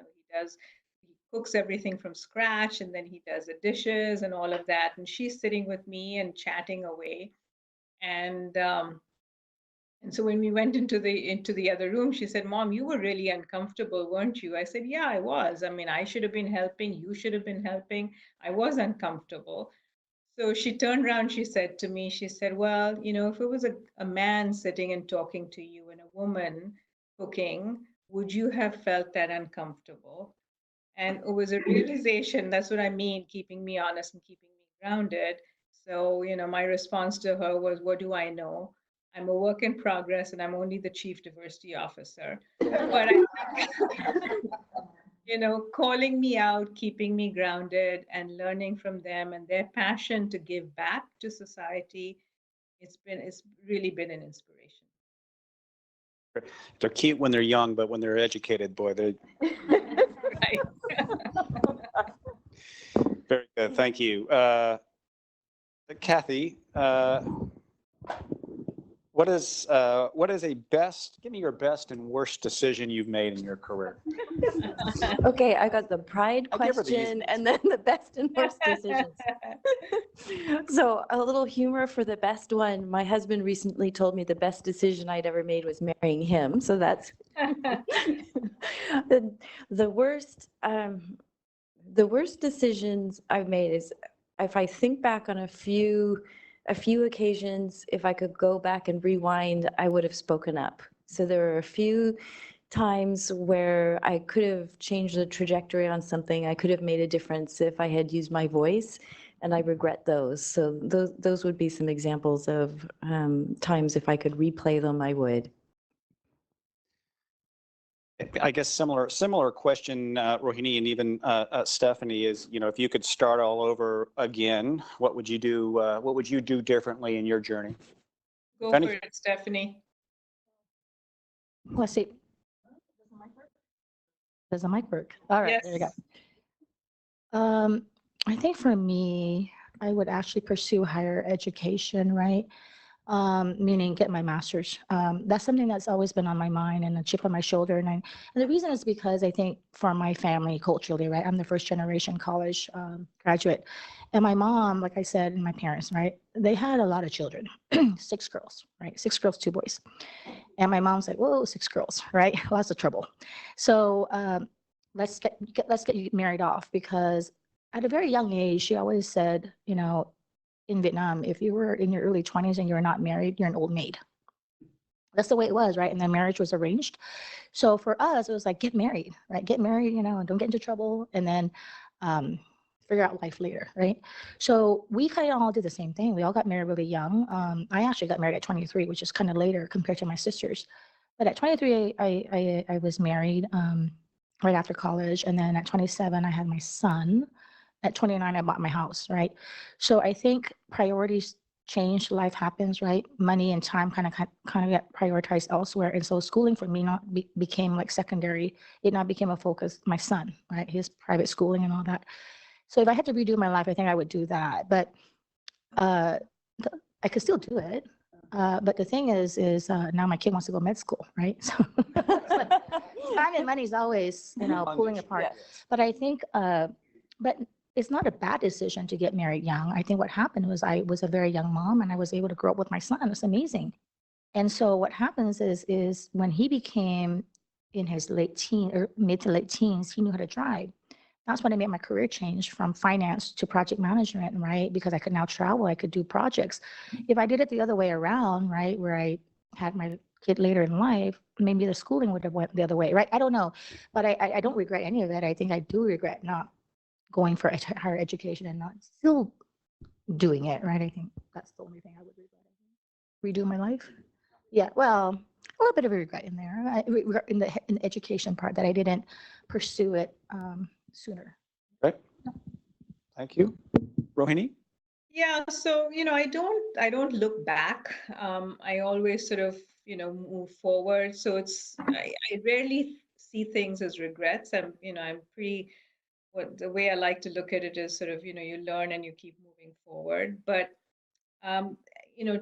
cooks everything from scratch, and then he does the dishes and all of that. And she's sitting with me and chatting away. And so when we went into the other room, she said, Mom, you were really uncomfortable, weren't you? I said, yeah, I was. I mean, I should have been helping. You should have been helping. I was uncomfortable. So she turned around, she said to me, she said, well, if it was a man sitting and talking to you and a woman cooking, would you have felt that uncomfortable? And it was a realization, that's what I mean, keeping me honest and keeping me grounded. So, my response to her was, what do I know? I'm a work in progress and I'm only the chief diversity officer. But calling me out, keeping me grounded, and learning from them and their passion to give back to society, it's really been an inspiration. They're cute when they're young, but when they're educated, boy, they're Right. very good. Thank you. Kathy, what is give me your best and worst decision you've made in your career? Okay, I got the pride I'll give her the easy question and then the best and worst decisions. So a little humor for the best one. My husband recently told me the best decision I'd ever made was marrying him. So that's the worst. The worst decisions I've made is if I think back on a few occasions, if I could go back and rewind, I would have spoken up. So there are a few times where I could have changed the trajectory on something. I could have made a difference if I had used my voice, and I regret those. So those would be some examples of times if I could replay them, I would. I guess similar question, Rohini, and even Stephanie, is, if you could start all over again, what would you do? What would you do differently in your journey? Go If any- for it, Stephanie. Let's see. Does the mic work? All right, there you go. Yes. I think for me, I would actually pursue higher education, right? Meaning get my master's. That's something that's always been on my mind and a chip on my shoulder. And the reason is because I think for my family culturally, right, I'm the first generation college graduate. And my mom, like I said, and my parents, right, they had a lot of children, 6 girls, right? 6 girls, 2 boys. And my mom's like, whoa, 6 girls, right? Lots of trouble. So let's get you married off, because at a very young age, she always said, in Vietnam, if you were in your early 20s and you're not married, you're an old maid. That's the way it was, right? And then marriage was arranged. So for us, it was like, get married, right? Get married, and don't get into trouble, and then figure out life later, right? So we kind of all did the same thing. We all got married really young. I actually got married at 23, which is kind of later compared to my sisters. But at 23, I was married right after college. And then at 27, I had my son. At 29, I bought my house, right? So I think priorities change, life happens, right? Money and time kind of get prioritized elsewhere. And so schooling for me became like secondary. It now became a focus, my son, right? His private schooling and all that. So if I had to redo my life, I think I would do that. But I could still do it. But the thing is now my kid wants to go med school, right? So time and money is always, pulling apart. But I think, but it's not a bad decision to get married young. I think what happened was I was a very young mom and I was able to grow up with my son. It's amazing. And so what happens is when he became in his late teen or mid to late teens, he knew how to drive. That's when I made my career change from finance to project management, right? Because I could now travel, I could do projects. If I did it the other way around, right, where I had my kid later in life, maybe the schooling would have went the other way, right? I don't know, but I don't regret any of it. I think I do regret not going for higher education and not still doing it, right? I think that's the only thing I would regret. Redo my life? Yeah, well, a little bit of a regret in there, in the education part, that I didn't pursue it sooner. Okay. Thank you. Rohini? Yeah, so I don't look back. I always sort of move forward. So I rarely see things as regrets. I'm pretty. The way I like to look at it is sort of you learn and you keep moving forward. But um, you know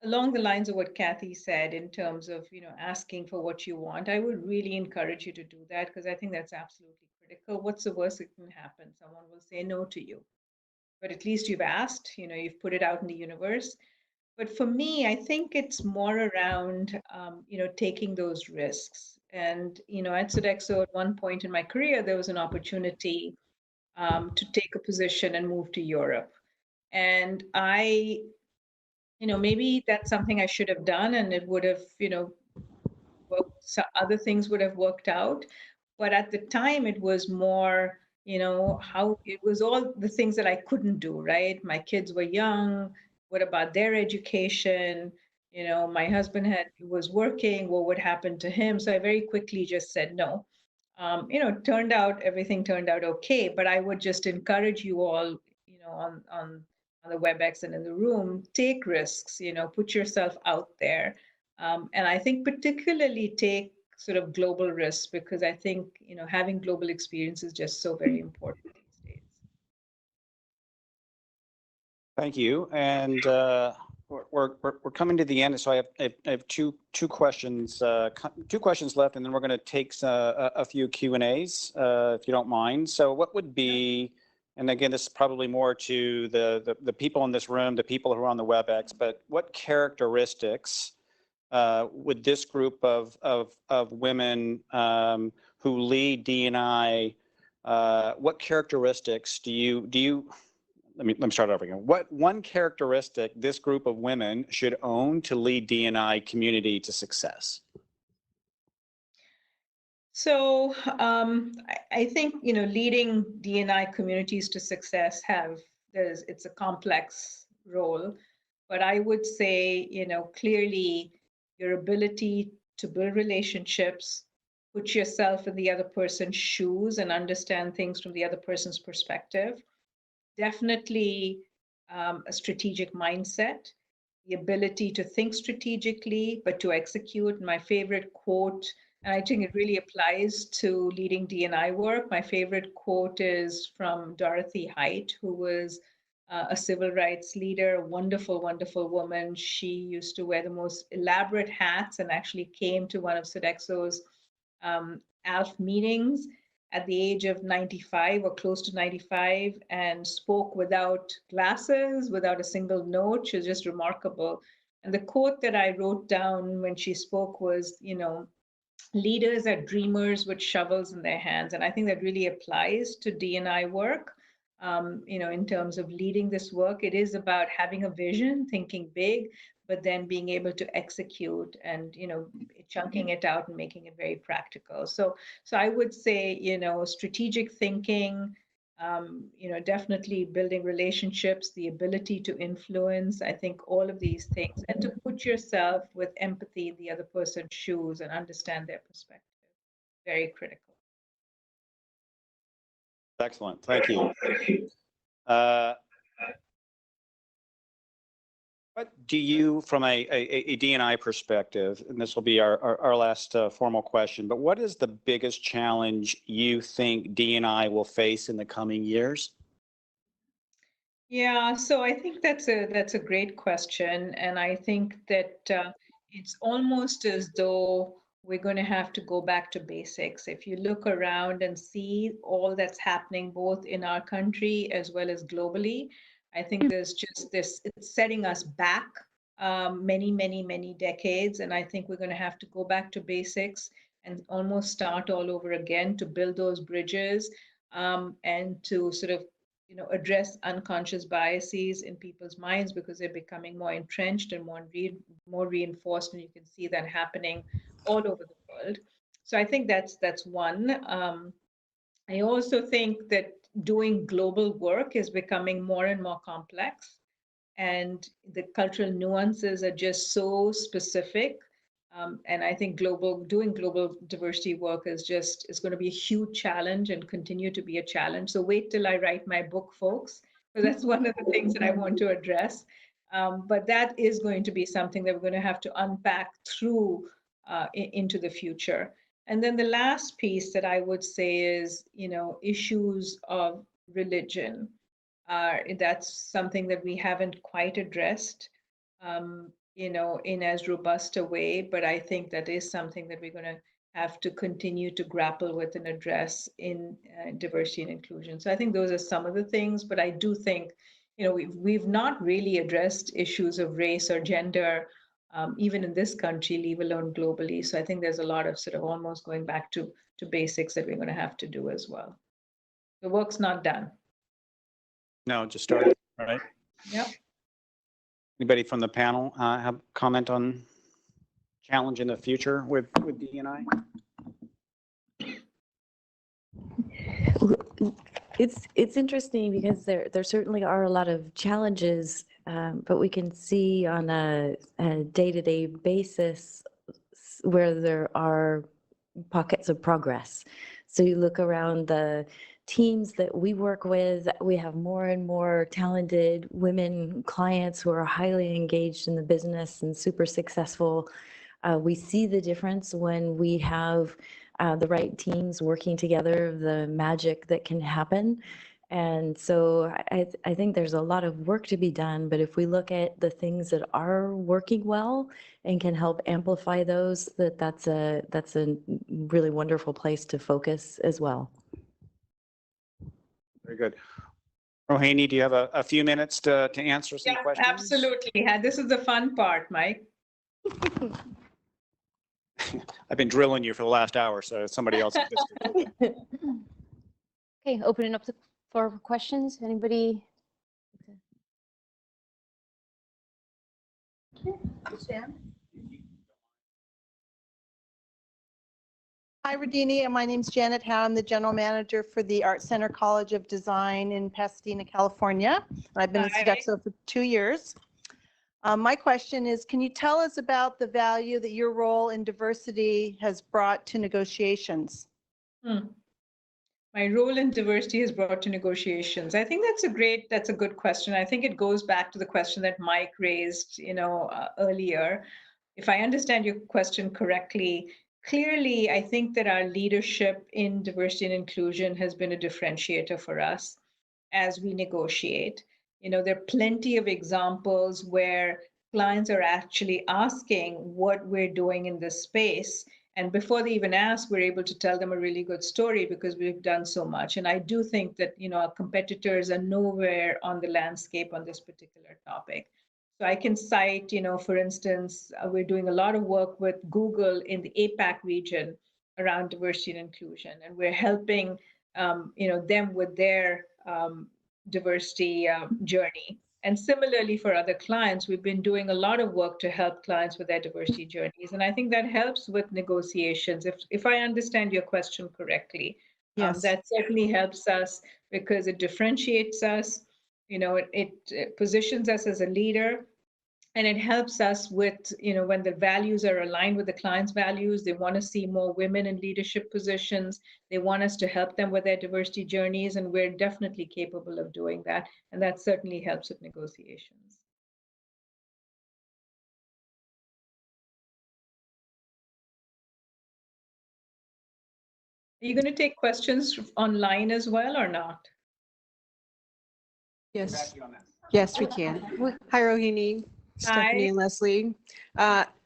along the lines of what Kathy said in terms of asking for what you want, I would really encourage you to do that, because I think that's absolutely critical. What's the worst that can happen? Someone will say no to you, but at least you've asked, you've put it out in the universe. But for me, I think it's more around taking those risks. And at Sodexo, at one point in my career, there was an opportunity to take a position and move to Europe. And maybe that's something I should have done, and it would have so other things would have worked out. But at the time, it was more, how it was all the things that I couldn't do, right? My kids were young. What about their education? My husband was working. What would happen to him? So I very quickly just said no. Everything turned out okay. But I would just encourage you all, on the WebEx and in the room, take risks. Put yourself out there. And I think particularly take sort of global risks, because I think, having global experience is just so very important these days. Thank you. And we're coming to the end, so I have two questions left, and then we're going to take a few Q&As if you don't mind. So what would be, and again, this is probably more to the people in this room, the people who are on the WebEx, but what characteristics would this group of women who lead D&I, what characteristics do you let me start over again. What one characteristic this group of women should own to lead D&I community to success? So I think, leading D&I communities to success it's a complex role, but I would say, clearly your ability to build relationships, put yourself in the other person's shoes and understand things from the other person's perspective. Definitely a strategic mindset, the ability to think strategically, but to execute. My favorite quote, and I think it really applies to leading D&I work. My favorite quote is from Dorothy Height, who was a civil rights leader, a wonderful, wonderful woman. She used to wear the most elaborate hats and actually came to one of Sodexo's ALF meetings at the age of 95 or close to 95 and spoke without glasses, without a single note. She was just remarkable. And the quote that I wrote down when she spoke was, leaders are dreamers with shovels in their hands. And I think that really applies to D&I work. In terms of leading this work, it is about having a vision, thinking big, but then being able to execute and, chunking it out and making it very practical. So I would say, strategic thinking, definitely building relationships, the ability to influence, I think all of these things, and to put yourself with empathy in the other person's shoes and understand their perspective. Very critical. Excellent. Thank you. What do you, from a D&I perspective, and this will be our last formal question, but what is the biggest challenge you think D&I will face in the coming years? Yeah, so I think that's a great question, and I think that it's almost as though we're going to have to go back to basics. If you look around and see all that's happening both in our country as well as globally, I think there's just this, it's setting us back many, many, many decades. And I think we're going to have to go back to basics and almost start all over again to build those bridges and to sort of address unconscious biases in people's minds because they're becoming more entrenched and more reinforced. And you can see that happening all over the world. So I think that's one. I also think that doing global work is becoming more and more complex, and the cultural nuances are just so specific. And I think doing global diversity work is going to be a huge challenge and continue to be a challenge. So wait till I write my book, folks, because that's one of the things that I want to address. But that is going to be something that we're going to have to unpack through into the future. And then the last piece that I would say is, issues of religion. That's something that we haven't quite addressed, in as robust a way. But I think that is something that we're going to have to continue to grapple with and address in diversity and inclusion. So I think those are some of the things. But I do think, we've not really addressed issues of race or gender, even in this country, leave alone globally. So I think there's a lot of sort of almost going back to basics that we're going to have to do as well. The work's not done. No, just started. All right. Yep. Anybody from the panel have comment on challenge in the future with D&I? It's interesting because there certainly are a lot of challenges, but we can see on a day-to-day basis where there are pockets of progress. So you look around the teams that we work with, we have more and more talented women clients who are highly engaged in the business and super successful. We see the difference when we have the right teams working together, the magic that can happen. And so I think there's a lot of work to be done, but if we look at the things that are working well and can help amplify those, that's a really wonderful place to focus as well. Very good. Rohini, do you have a few minutes to answer some Yeah, questions? absolutely. Yeah, this is the fun part, Mike. I've been drilling you for the last hour, so somebody else can just. Okay, opening up for questions. Anybody? Hi, Rodini, and my name's Janet Howe. I'm the general manager for the Art Center College of Design in Pasadena, California. I've been with Hi. Sodexo for 2 years. My question is, can you tell us about the value that your role in diversity has brought to negotiations? My role in diversity has brought to negotiations. I think that's a good question. I think it goes back to the question that Mike raised, earlier. If I understand your question correctly, clearly, I think that our leadership in diversity and inclusion has been a differentiator for us as we negotiate. There are plenty of examples where clients are actually asking what we're doing in this space. And before they even ask, we're able to tell them a really good story because we've done so much. And I do think that, our competitors are nowhere on the landscape on this particular topic. So I can cite, for instance, we're doing a lot of work with Google in the APAC region around diversity and inclusion, and we're helping, them with their diversity journey. And similarly for other clients, we've been doing a lot of work to help clients with their diversity journeys. And I think that helps with negotiations. If I understand your question correctly, Yes. that certainly helps us because it differentiates us, it positions us as a leader, and it helps us with, when the values are aligned with the client's values. They want to see more women in leadership positions. They want us to help them with their diversity journeys, and we're definitely capable of doing that. And that certainly helps with negotiations. Are you going to take questions online as well or not? Yes, yes, we can. Hi, Rohini, Stephanie, and Leslie.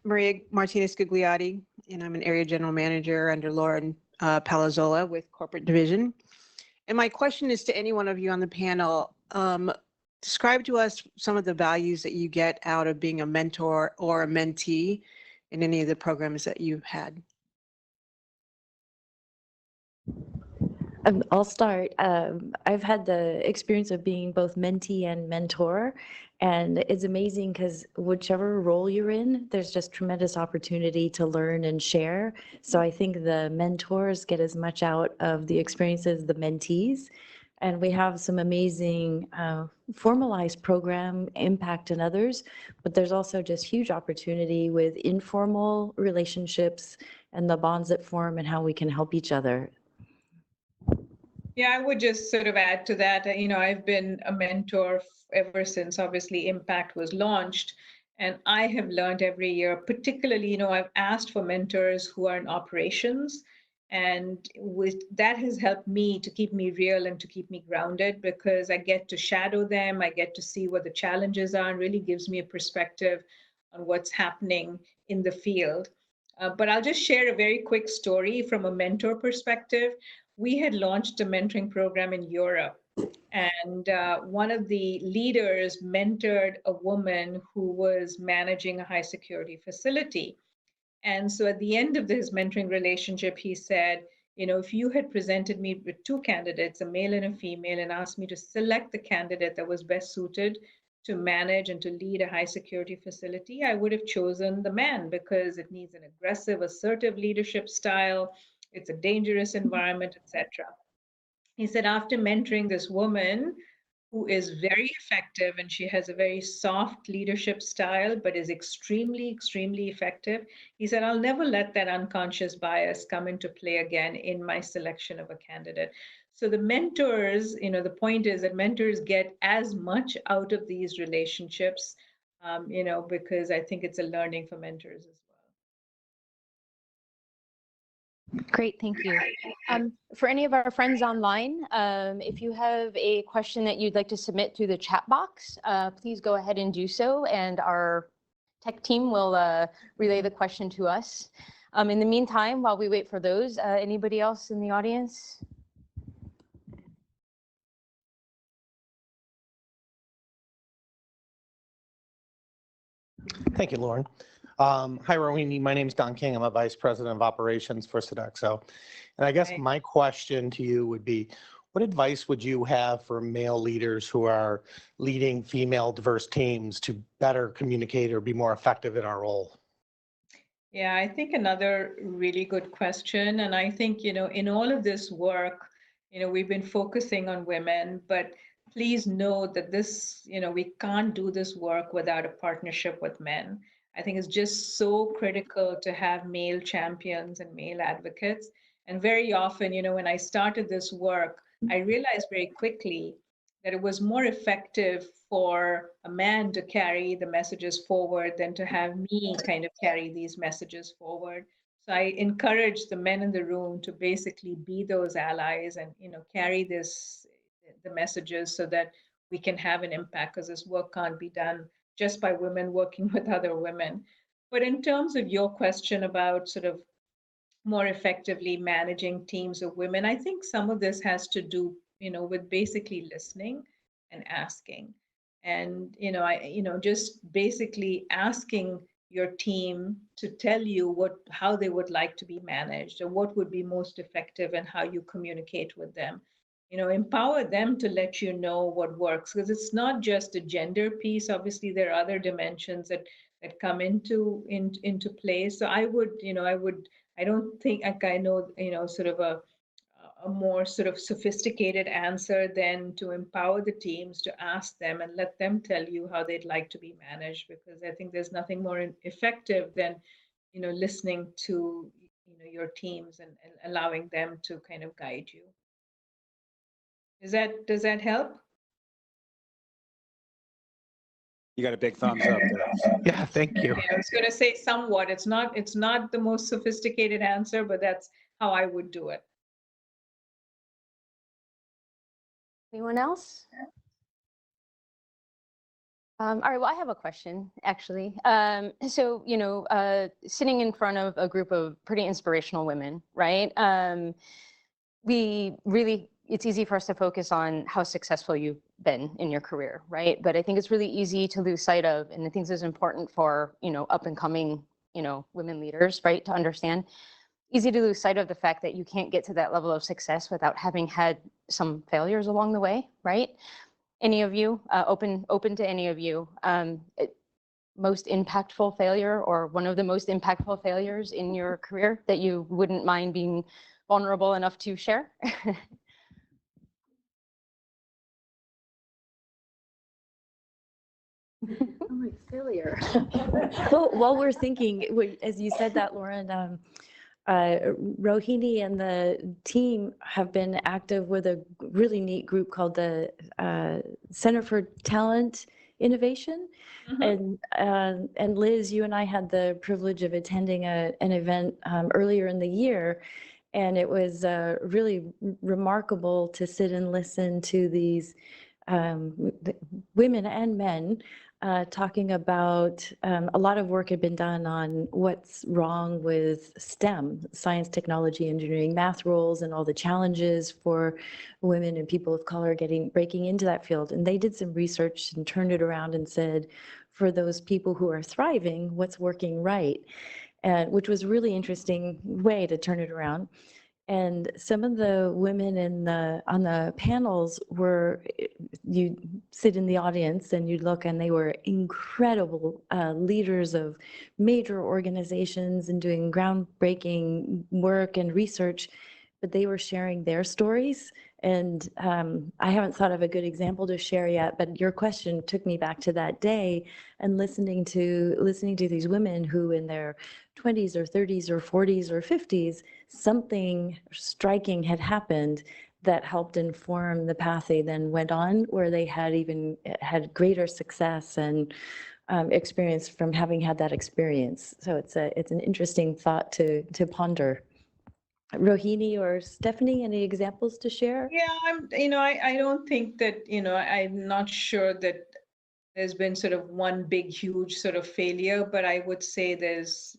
Maria Martinez Gugliotti, and I'm an area general manager under Lauren Palazzola with Corporate Division. And my question is to any one of you on the panel. Describe to us some of the values that you get out of being a mentor or a mentee in any of the programs that you've had. I'll start. I've had the experience of being both mentee and mentor, and it's amazing because whichever role you're in, there's just tremendous opportunity to learn and share. So I think the mentors get as much out of the experience as the mentees. And we have some amazing formalized program impact in others, but there's also just huge opportunity with informal relationships and the bonds that form and how we can help each other. Yeah, I would just sort of add to that. I've been a mentor ever since obviously Impact was launched. And I have learned every year, particularly, I've asked for mentors who are in operations. And that has helped me to keep me real and to keep me grounded because I get to shadow them. I get to see what the challenges are and really gives me a perspective on what's happening in the field. But I'll just share a very quick story from a mentor perspective. We had launched a mentoring program in Europe, and one of the leaders mentored a woman who was managing a high security facility. And so at the end of his mentoring relationship, he said, if you had presented me with two candidates, a male and a female, and asked me to select the candidate that was best suited to manage and to lead a high security facility, I would have chosen the man because it needs an aggressive, assertive leadership style. It's a dangerous environment, etc. He said, after mentoring this woman who is very effective and she has a very soft leadership style, but is extremely, extremely effective, he said, I'll never let that unconscious bias come into play again in my selection of a candidate. So the mentors, the point is that mentors get as much out of these relationships, because I think it's a learning for mentors as well. Great, thank you. For any of our friends online, if you have a question that you'd like to submit through the chat box, please go ahead and do so, and our tech team will relay the question to us. In the meantime, while we wait for those, anybody else in the audience? Thank you, Lauren. Hi, Rohini. My name is Don King. I'm a Vice President of Operations for Sodexo. And I guess Right. my question to you would be, what advice would you have for male leaders who are leading female diverse teams to better communicate or be more effective in our role? Yeah, I think another really good question. And I think, in all of this work, we've been focusing on women, but please know that this, we can't do this work without a partnership with men. I think it's just so critical to have male champions and male advocates. And very often, when I started this work, I realized very quickly that it was more effective for a man to carry the messages forward than to have me kind of carry these messages forward. So I encourage the men in the room to basically be those allies and carry the messages so that we can have an impact, because this work can't be done just by women working with other women. But in terms of your question about sort of more effectively managing teams of women, I think some of this has to do, with basically listening and asking. And, just basically asking your team to tell you how they would like to be managed or what would be most effective and how you communicate with them. Empower them to let you know what works, because it's not just a gender piece. Obviously, there are other dimensions that come into play. So I don't think I know, sort of a more sort of sophisticated answer than to empower the teams to ask them and let them tell you how they'd like to be managed, because I think there's nothing more effective than, listening to, your teams and allowing them to kind of guide you. Does that help? You got a big thumbs up there. Yeah, thank you. I was going to say somewhat. It's not the most sophisticated answer, but that's how I would do it. Anyone else? All right, well, I have a question, actually. So, sitting in front of a group of pretty inspirational women, right? It's easy for us to focus on how successful you've been in your career, right? But I think it's really easy to lose sight of, and I think this is important for, up and coming, women leaders, right, to understand. Easy to lose sight of the fact that you can't get to that level of success without having had some failures along the way, right? Any of you, open to any of you, most impactful failure or one of the most impactful failures in your career that you wouldn't mind being vulnerable enough to share? Oh, my failure. Well, while we're thinking, as you said that, Lauren, Rohini and the team have been active with a really neat group called the Center for Talent Innovation. And Liz, you and I had the privilege of attending an event earlier in the year, and it was really remarkable to sit and listen to these women and men talking about a lot of work had been done on what's wrong with STEM, science, technology, engineering, math roles, and all the challenges for women and people of color breaking into that field. And they did some research and turned it around and said, for those people who are thriving, what's working right? And which was a really interesting way to turn it around. And some of the women on the panels were, you sit in the audience and you'd look, and they were incredible leaders of major organizations and doing groundbreaking work and research, but they were sharing their stories. And I haven't thought of a good example to share yet, but your question took me back to that day and listening to these women who in their 20s or 30s or 40s or 50s, something striking had happened that helped inform the path they then went on, where they had greater success and experience from having had that experience. So it's an interesting thought to ponder. Rohini or Stephanie, any examples to share? Yeah, I don't think that, I'm not sure that there's been sort of one big, huge sort of failure, but I would say there's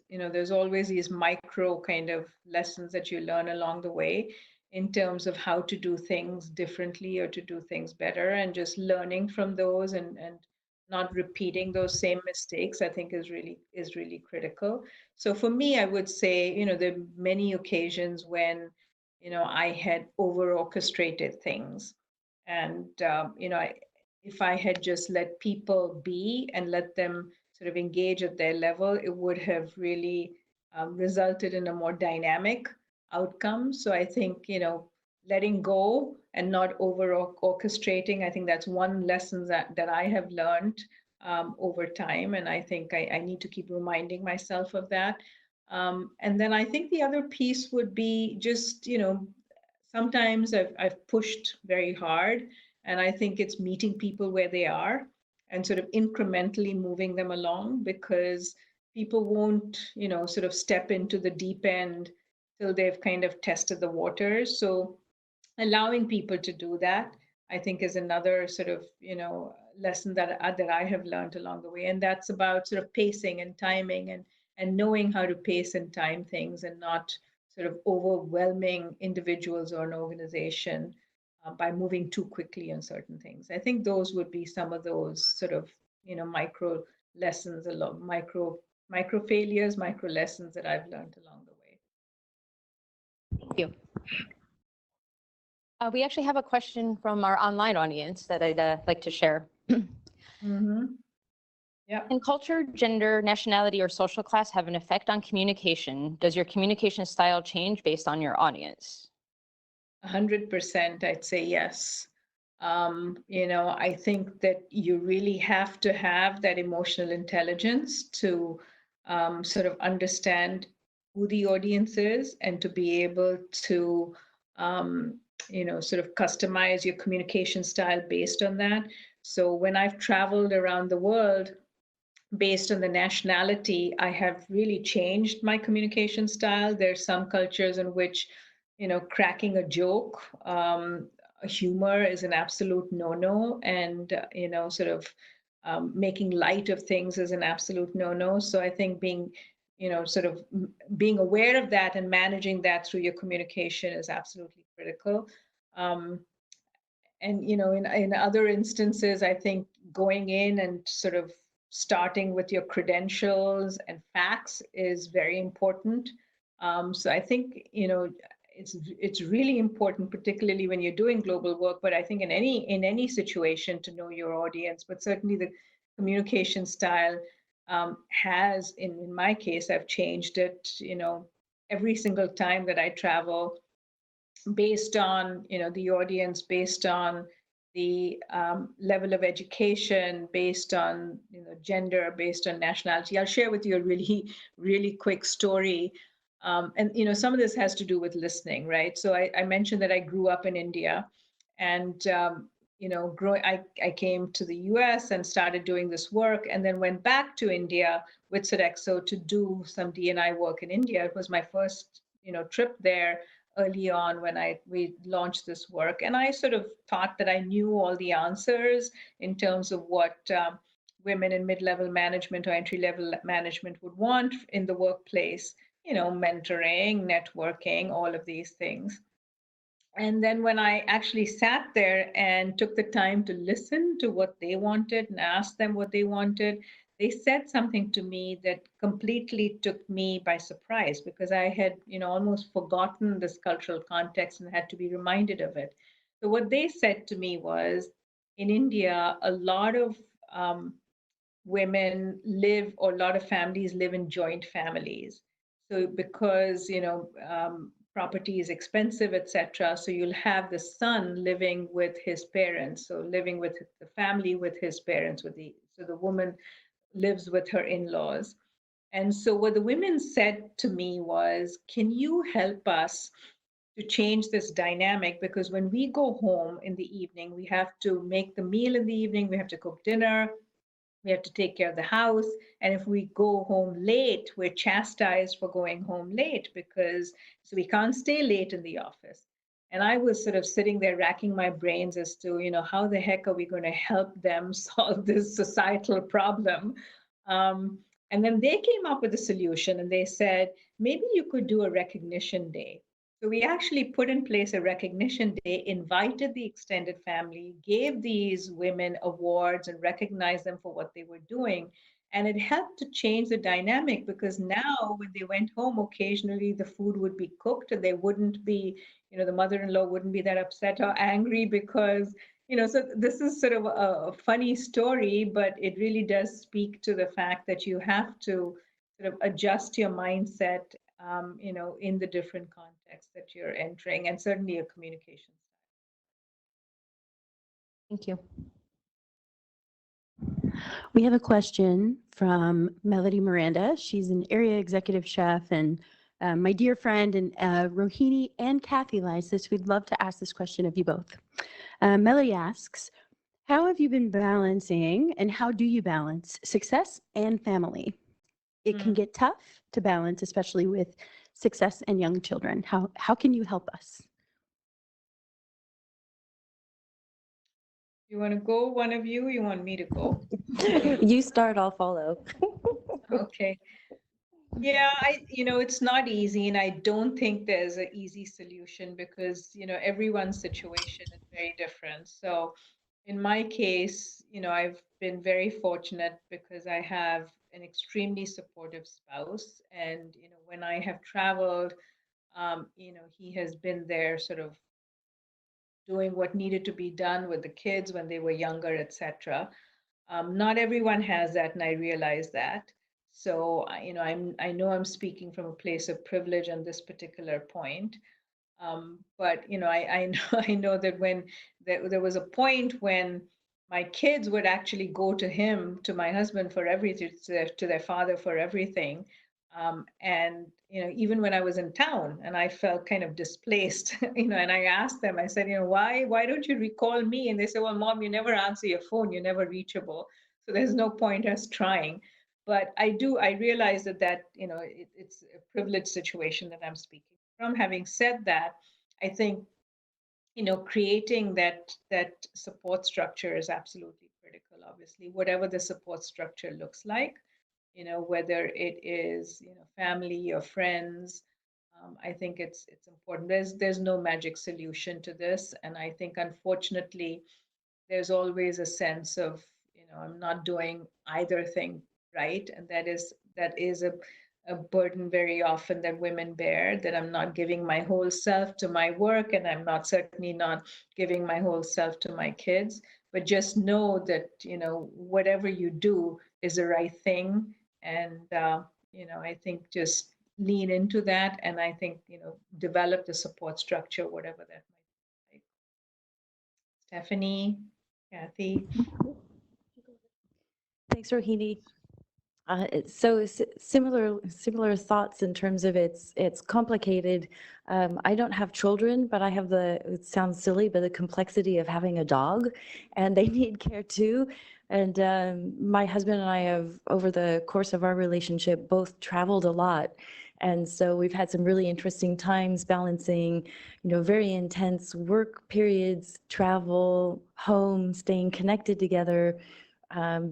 always these micro kind of lessons that you learn along the way in terms of how to do things differently or to do things better, and just learning from those and not repeating those same mistakes, I think is really critical. So for me, I would say, there are many occasions when, I had over orchestrated things. And, if I had just let people be and let them sort of engage at their level, it would have really resulted in a more dynamic outcome. So I think, letting go and not over orchestrating, I think that's one lesson that I have learned over time. And I think I need to keep reminding myself of that. And then I think the other piece would be just, sometimes I've pushed very hard, and I think it's meeting people where they are and sort of incrementally moving them along, because people won't, sort of step into the deep end till they've kind of tested the waters. So allowing people to do that, I think, is another sort of, lesson that I have learned along the way. And that's about sort of pacing and timing, and knowing how to pace and time things, and not sort of overwhelming individuals or an organization by moving too quickly on certain things. I think those would be some of those sort of, micro lessons, along micro failures, micro lessons that I've learned along the way. Thank you. We actually have a question from our online audience that I'd like to share. Mm-hmm. Yeah. Can culture, gender, nationality, or social class have an effect on communication? Does your communication style change based on your audience? 100%, I'd say yes. I think that you really have to have that emotional intelligence to sort of understand who the audience is, and to be able to, sort of customize your communication style based on that. So when I've traveled around the world, based on the nationality, I have really changed my communication style. There's some cultures in which, cracking a joke, humor is an absolute no-no, and sort of making light of things is an absolute no-no. So I think being, sort of being aware of that and managing that through your communication is absolutely critical. And in other instances, I think going in and sort of starting with your credentials and facts is very important. So I think it's really important, particularly when you're doing global work, but I think in any situation, to know your audience. But certainly the communication style has, in my case, I've changed it, every single time that I travel, based on the audience, based on the level of education, based on gender, based on nationality. I'll share with you a really quick story. And some of this has to do with listening, right? So I mentioned that I grew up in India, and I came to the US and started doing this work, and then went back to India with Sodexo to do some D&I work in India. It was my first trip there early on when we launched this work. And I sort of thought that I knew all the answers in terms of what women in mid-level management or entry-level management would want in the workplace, mentoring, networking, all of these things. And then when I actually sat there and took the time to listen to what they wanted and ask them what they wanted, they said something to me that completely took me by surprise, because I had, almost forgotten this cultural context and had to be reminded of it. So what they said to me was, in India, a lot of women live, or a lot of families live in joint families. So because, property is expensive, etc. So you'll have the son living with his parents, so living with the family with his parents, so the woman lives with her in-laws. And so what the women said to me was, can you help us to change this dynamic? Because when we go home in the evening, we have to make the meal in the evening, we have to cook dinner, We have to take care of the house. And if we go home late, we're chastised for going home late because so we can't stay late in the office. And I was sort of sitting there racking my brains as to, how the heck are we going to help them solve this societal problem? Um, and then they came up with a solution and they said, maybe you could do a recognition day. So we actually put in place a recognition day, invited the extended family, gave these women awards and recognized them for what they were doing. And it helped to change the dynamic because now when they went home, occasionally the food would be cooked and they wouldn't be, the mother-in-law wouldn't be that upset or angry because, so this is sort of a funny story, but it really does speak to the fact that you have to sort of adjust your mindset in the different contexts that you're entering, and certainly a communication. Thank you. We have a question from Melody Miranda. She's an area executive chef, and my dear friend, and Rohini and Kathy Lysis, we'd love to ask this question of you both. Melody asks, how have you been balancing and how do you balance success and family? It can get tough to balance, especially with success and young children. How can you help us? You want to go, one of you? You want me to go? You start, I'll follow. Okay. Yeah, it's not easy, and I don't think there's an easy solution because, everyone's situation is very different. So in my case, I've been very fortunate because I have an extremely supportive spouse. And, when I have traveled, he has been there sort of doing what needed to be done with the kids when they were younger, etc. Not everyone has that, and I realize that. So, I know I'm speaking from a place of privilege on this particular point. But I know I know that when there was a point when my kids would actually go to him, to my husband for everything, to their father for everything. And even when I was in town and I felt kind of displaced, and I asked them, I said, why don't you recall me? And they said, well, Mom, you never answer your phone, you're never reachable, so there's no point us trying. But I realize that it's a privileged situation that I'm speaking from. Having said that, I think creating that support structure is absolutely critical. Obviously, whatever the support structure looks like, whether it is family or friends, I think it's important. There's no magic solution to this, and I think unfortunately there's always a sense of I'm not doing either thing right, and that is a burden very often that women bear, that I'm not giving my whole self to my work and I'm not certainly not giving my whole self to my kids. But just know that whatever you do is the right thing, and I think just lean into that, and I think develop the support structure, whatever that might be like. Stephanie, Kathy. Thanks, Rohini. Similar thoughts in terms of it's complicated. I don't have children, but I have it sounds silly, but the complexity of having a dog, and they need care too. And my husband and I have, over the course of our relationship, both traveled a lot. And so we've had some really interesting times balancing, very intense work periods, travel, home, staying connected together,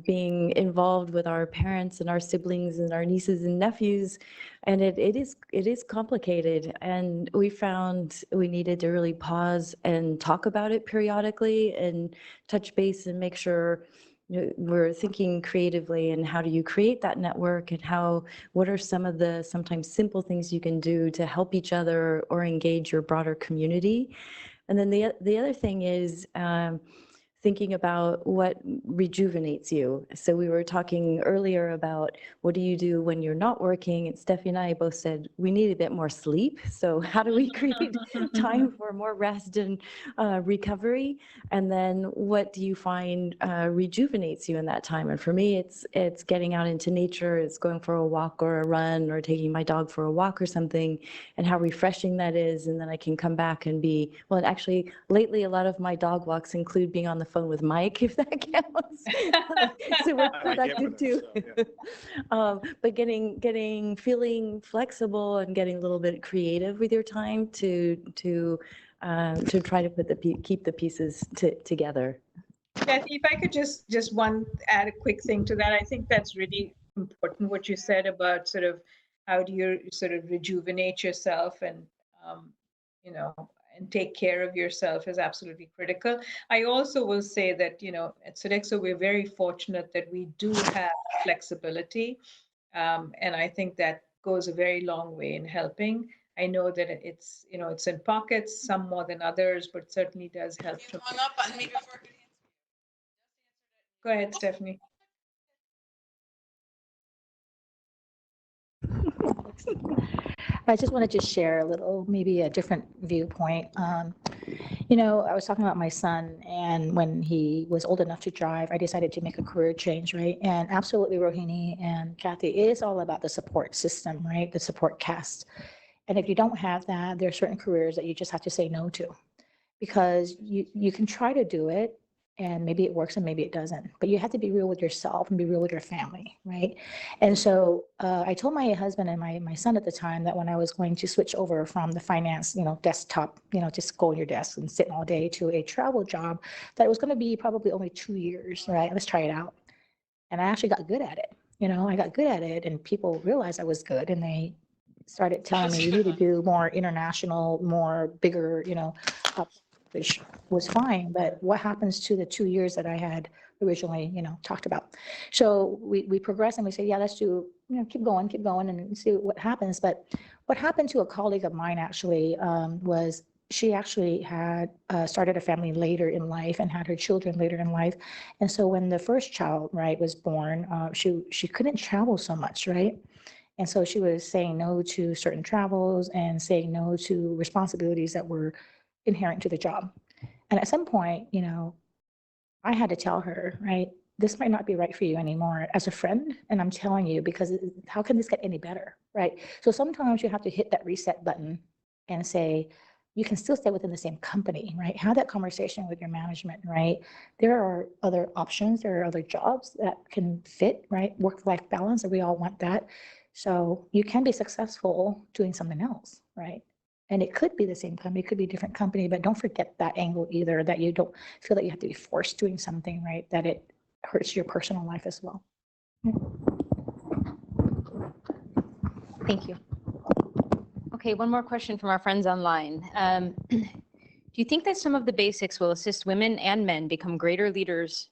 being involved with our parents and our siblings and our nieces and nephews. And it is complicated. And we found we needed to really pause and talk about it periodically and touch base and make sure we're thinking creatively, and how do you create that network, and what are some of the sometimes simple things you can do to help each other or engage your broader community. And then the other thing is thinking about what rejuvenates you. So we were talking earlier about what do you do when you're not working, and Steffi and I both said we need a bit more sleep. So how do we create time for more rest and recovery? And then what do you find rejuvenates you in that time? And for me, it's getting out into nature, it's going for a walk or a run or taking my dog for a walk or something, and how refreshing that is. And then I can come back and and actually lately a lot of my dog walks include being on the phone with Mike, if that counts. So we're I might get one productive of too. those, so, yeah. But feeling flexible and getting a little bit creative with your time to try to keep the pieces together. Kathy, if I could just add a quick thing to that, I think that's really important what you said about sort of how do you sort of rejuvenate yourself and you know, and take care of yourself is absolutely critical. I also will say that, you know, at Sodexo, we're very fortunate that we do have flexibility. And I think that goes a very long way in helping. I know that it's, you know, it's in pockets, some more than others, but certainly does help. Go ahead, Stephanie. I just wanted to share a little, maybe a different viewpoint. You know, I was talking about my son, and when he was old enough to drive, I decided to make a career change, right? And absolutely, Rohini and Kathy, it is all about the support system, right? The support cast. And if you don't have that, there are certain careers that you just have to say no to, because you can try to do it, and maybe it works and maybe it doesn't, but you have to be real with yourself and be real with your family, right? And so I told my husband and my son at the time that when I was going to switch over from the finance, you know, desktop, you know, just go on your desk and sit all day, to a travel job, that it was going to be probably only 2 years, right? Let's try it out. And I actually got good at it. You know, I got good at it, and people realized I was good, and they started telling me, you need to do more international, more bigger, you know, which was fine. But what happens to the 2 years that I had originally, you know, talked about? So we progress and we say, yeah, let's do, you know, keep going and see what happens. But what happened to a colleague of mine actually was she actually had started a family later in life and had her children later in life. And so when the first child, right, was born, she couldn't travel so much, right? And so she was saying no to certain travels and saying no to responsibilities that were inherent to the job. And at some point, you know, I had to tell her, right, this might not be right for you anymore as a friend. And I'm telling you, because how can this get any better, right? So sometimes you have to hit that reset button and say, you can still stay within the same company, right? Have that conversation with your management, right? There are other options, there are other jobs that can fit, right? Work-life balance, and we all want that. So you can be successful doing something else, right? And it could be the same company, it could be a different company, but don't forget that angle either, that you don't feel that you have to be forced doing something, right? That it hurts your personal life as well. Thank you. Okay, one more question from our friends online. Do you think that some of the basics will assist women and men become greater leaders?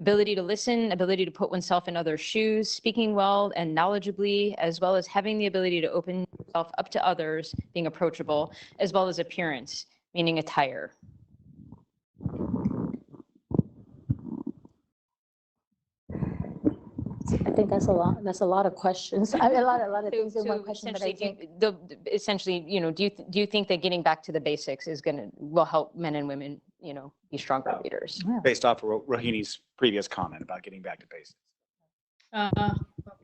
Ability to listen, ability to put oneself in others' shoes, speaking well and knowledgeably, as well as having the ability to open yourself up to others, being approachable, as well as appearance, meaning attire. I think that's a lot. That's a lot of questions. I mean, a lot of things in one question. But I think essentially, you know, do you think that getting back to the basics will help men and women, you know, be stronger leaders? Based off of Rohini's previous comment about getting back to basics.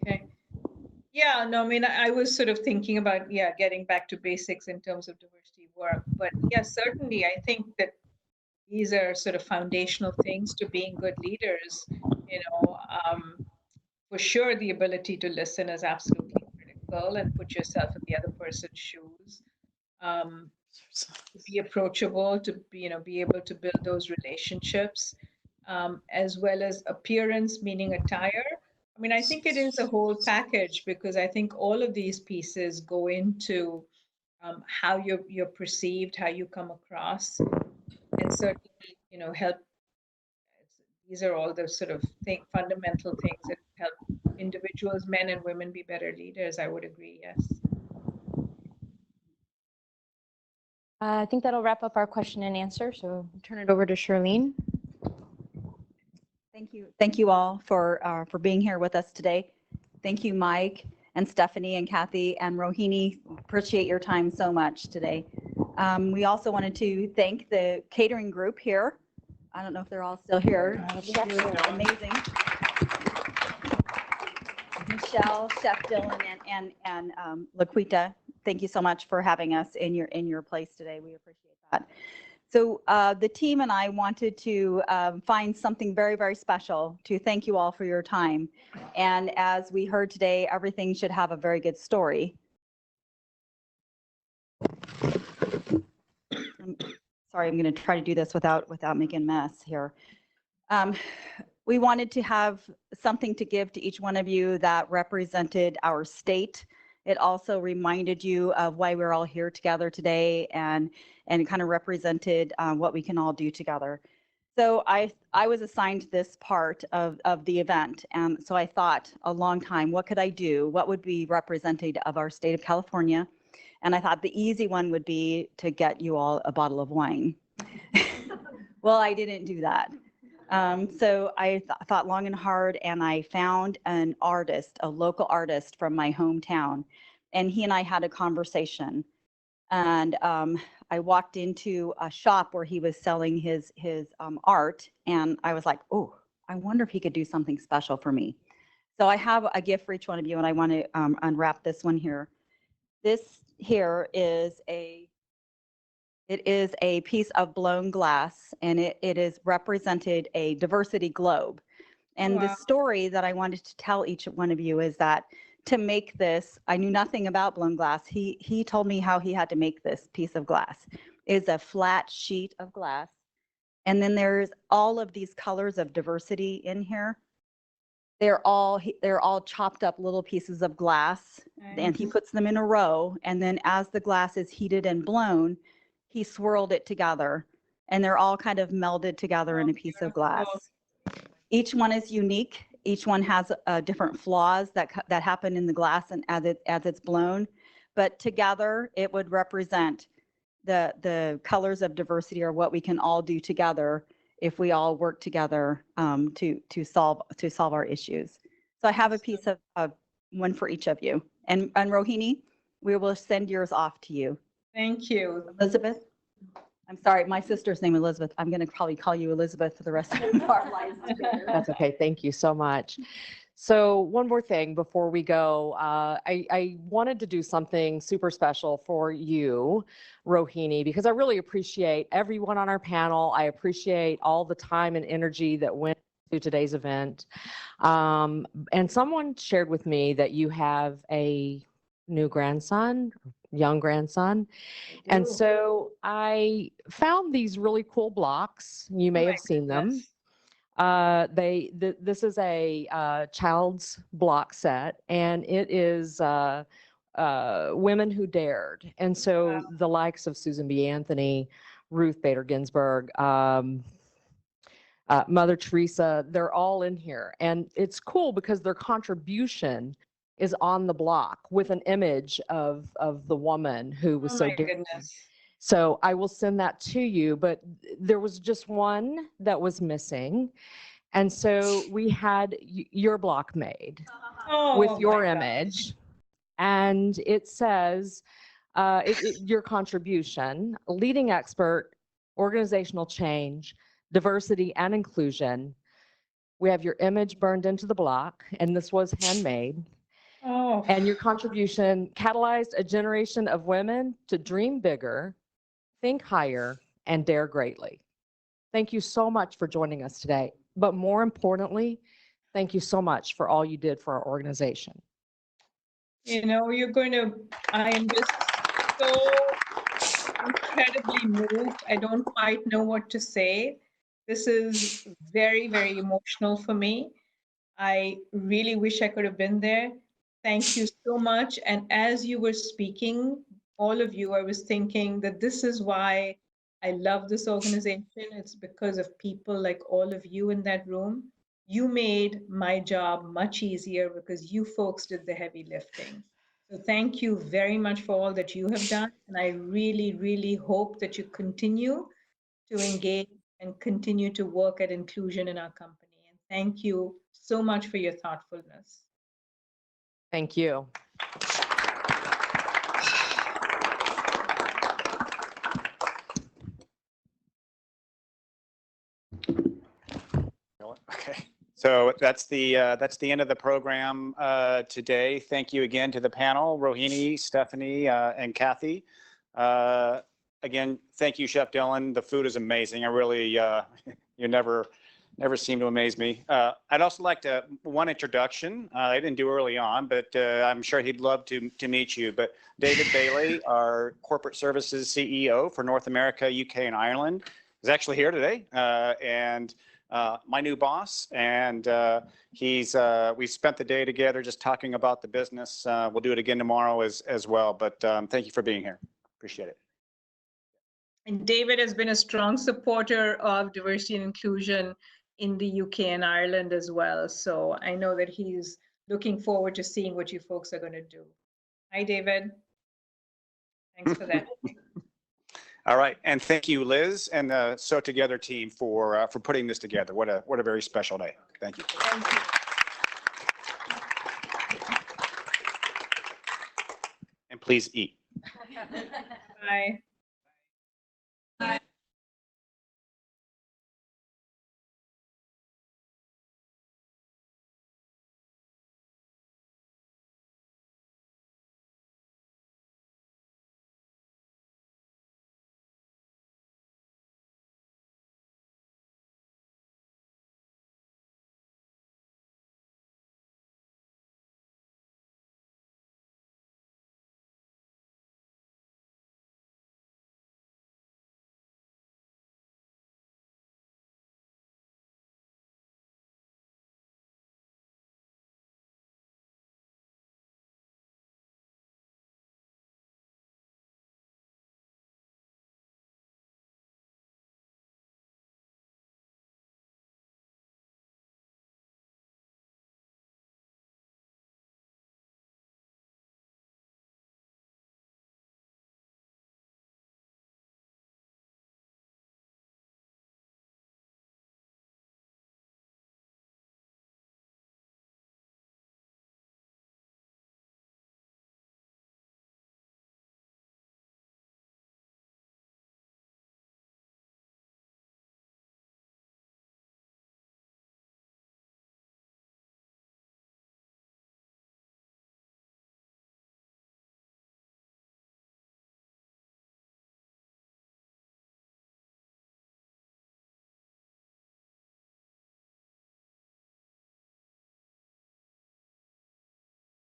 Okay. Yeah, no, I mean, I was sort of thinking about, yeah, getting back to basics in terms of diversity work. But yes, certainly, I think that these are sort of foundational things to being good leaders. You know, for sure, the ability to listen is absolutely critical, and put yourself in the other person's shoes. To be approachable, to be, you know, be able to build those relationships, as well as appearance, meaning attire. I mean, I think it is a whole package, because I think all of these pieces go into how you're perceived, how you come across, and certainly, you know, help. These are all the sort of fundamental things that help individuals, men and women, be better leaders. I would agree. Yes. I think that'll wrap up our question and answer. So I'll turn it over to Charlene. Thank you. Thank you all for being here with us today. Thank you, Mike and Stephanie and Kathy and Rohini. Appreciate your time so much today. We also wanted to thank the catering group here. I don't know if they're all still here. You're amazing. Michelle, Chef Dylan, and Laquita, thank you so much for having us in your place today. We appreciate that. So the team and I wanted to find something very, very special to thank you all for your time. And as we heard today, everything should have a very good story. Sorry, I'm going to try to do this without making a mess here. We wanted to have something to give to each one of you that represented our state. It also reminded you of why we're all here together today, and kind of represented what we can all do together. So I was assigned this part of the event, and so I thought a long time, what could I do? What would be representative of our state of California? And I thought the easy one would be to get you all a bottle of wine. Well, I didn't do that. So I thought long and hard, and I found an artist, a local artist from my hometown, and he and I had a conversation. And I walked into a shop where he was selling his art, and I was like, oh, I wonder if he could do something special for me. So I have a gift for each one of you, and I want to unwrap this one here. This here is a piece of blown glass, and it is represented a diversity globe. And Wow. the story that I wanted to tell each one of you is that to make this, I knew nothing about blown glass. He told me how he had to make this piece of glass. It's a flat sheet of glass. And then there's all of these colors of diversity in here. They're all chopped up little pieces of glass, and he puts them in a row. And then as the glass is heated and blown, he swirled it together, and they're all kind of melded together in a piece of glass. Each one is unique. Each one has different flaws that happen in the glass and as it's blown, but together it would represent the colors of diversity, or what we can all do together if we all work together to solve our issues. So I have a piece of one for each of you, and Rohini, we will send yours off to you. Thank you. Elizabeth, I'm sorry, my sister's name is Elizabeth. I'm going to probably call you Elizabeth for the rest of our lives together. That's okay. Thank you so much. So one more thing before we go, I wanted to do something super special for you, Rohini, because I really appreciate everyone on our panel. I appreciate all the time and energy that went to today's event. And someone shared with me that you have a new grandson, young grandson. And so I found these really cool blocks. You may have seen them. This is a child's block set, and it is Women Who Dared. And so the likes of Susan B. Anthony, Ruth Bader Ginsburg, Mother Teresa, they're all in here. And it's cool because their contribution is on the block with an image of the woman who was so daring. So I will send that to you, but there was just one that was missing. And so we had your block made with your image. And it says, your contribution, leading expert, organizational change, diversity and inclusion. We have your image burned into the block, and this was handmade. And your contribution catalyzed a generation of women to dream bigger, think higher, and dare greatly. Thank you so much for joining us today. But more importantly, thank you so much for all you did for our organization. You know, I am just so incredibly moved. I don't quite know what to say. This is very, very emotional for me. I really wish I could have been there. Thank you so much. And as you were speaking, all of you, I was thinking that this is why I love this organization. It's because of people like all of you in that room. You made my job much easier because you folks did the heavy lifting. So thank you very much for all that you have done. And I really, really hope that you continue to engage and continue to work at inclusion in our company. And thank you so much for your thoughtfulness. Thank you. Okay. So that's the end of the program today. Thank you again to the panel, Rohini, Stephanie, and Kathy. again, thank you, Chef Dylan. The food is amazing. I really, you never seem to amaze me. I'd also like to, one introduction. I didn't do early on, but I'm sure he'd love to meet you. But David Bailey, our corporate services CEO for North America, UK, and Ireland, is actually here today. And my new boss, and we spent the day together just talking about the business. We'll do it again tomorrow as well. But thank you for being here. Appreciate it. And David has been a strong supporter of diversity and inclusion in the UK and Ireland as well. So I know that he's looking forward to seeing what you folks are going to do. Hi, David. Thanks for that. All right, and thank you, Liz, and the Sew Together team for putting this together. What a very special day. Thank you. Thank you. And please eat. Bye.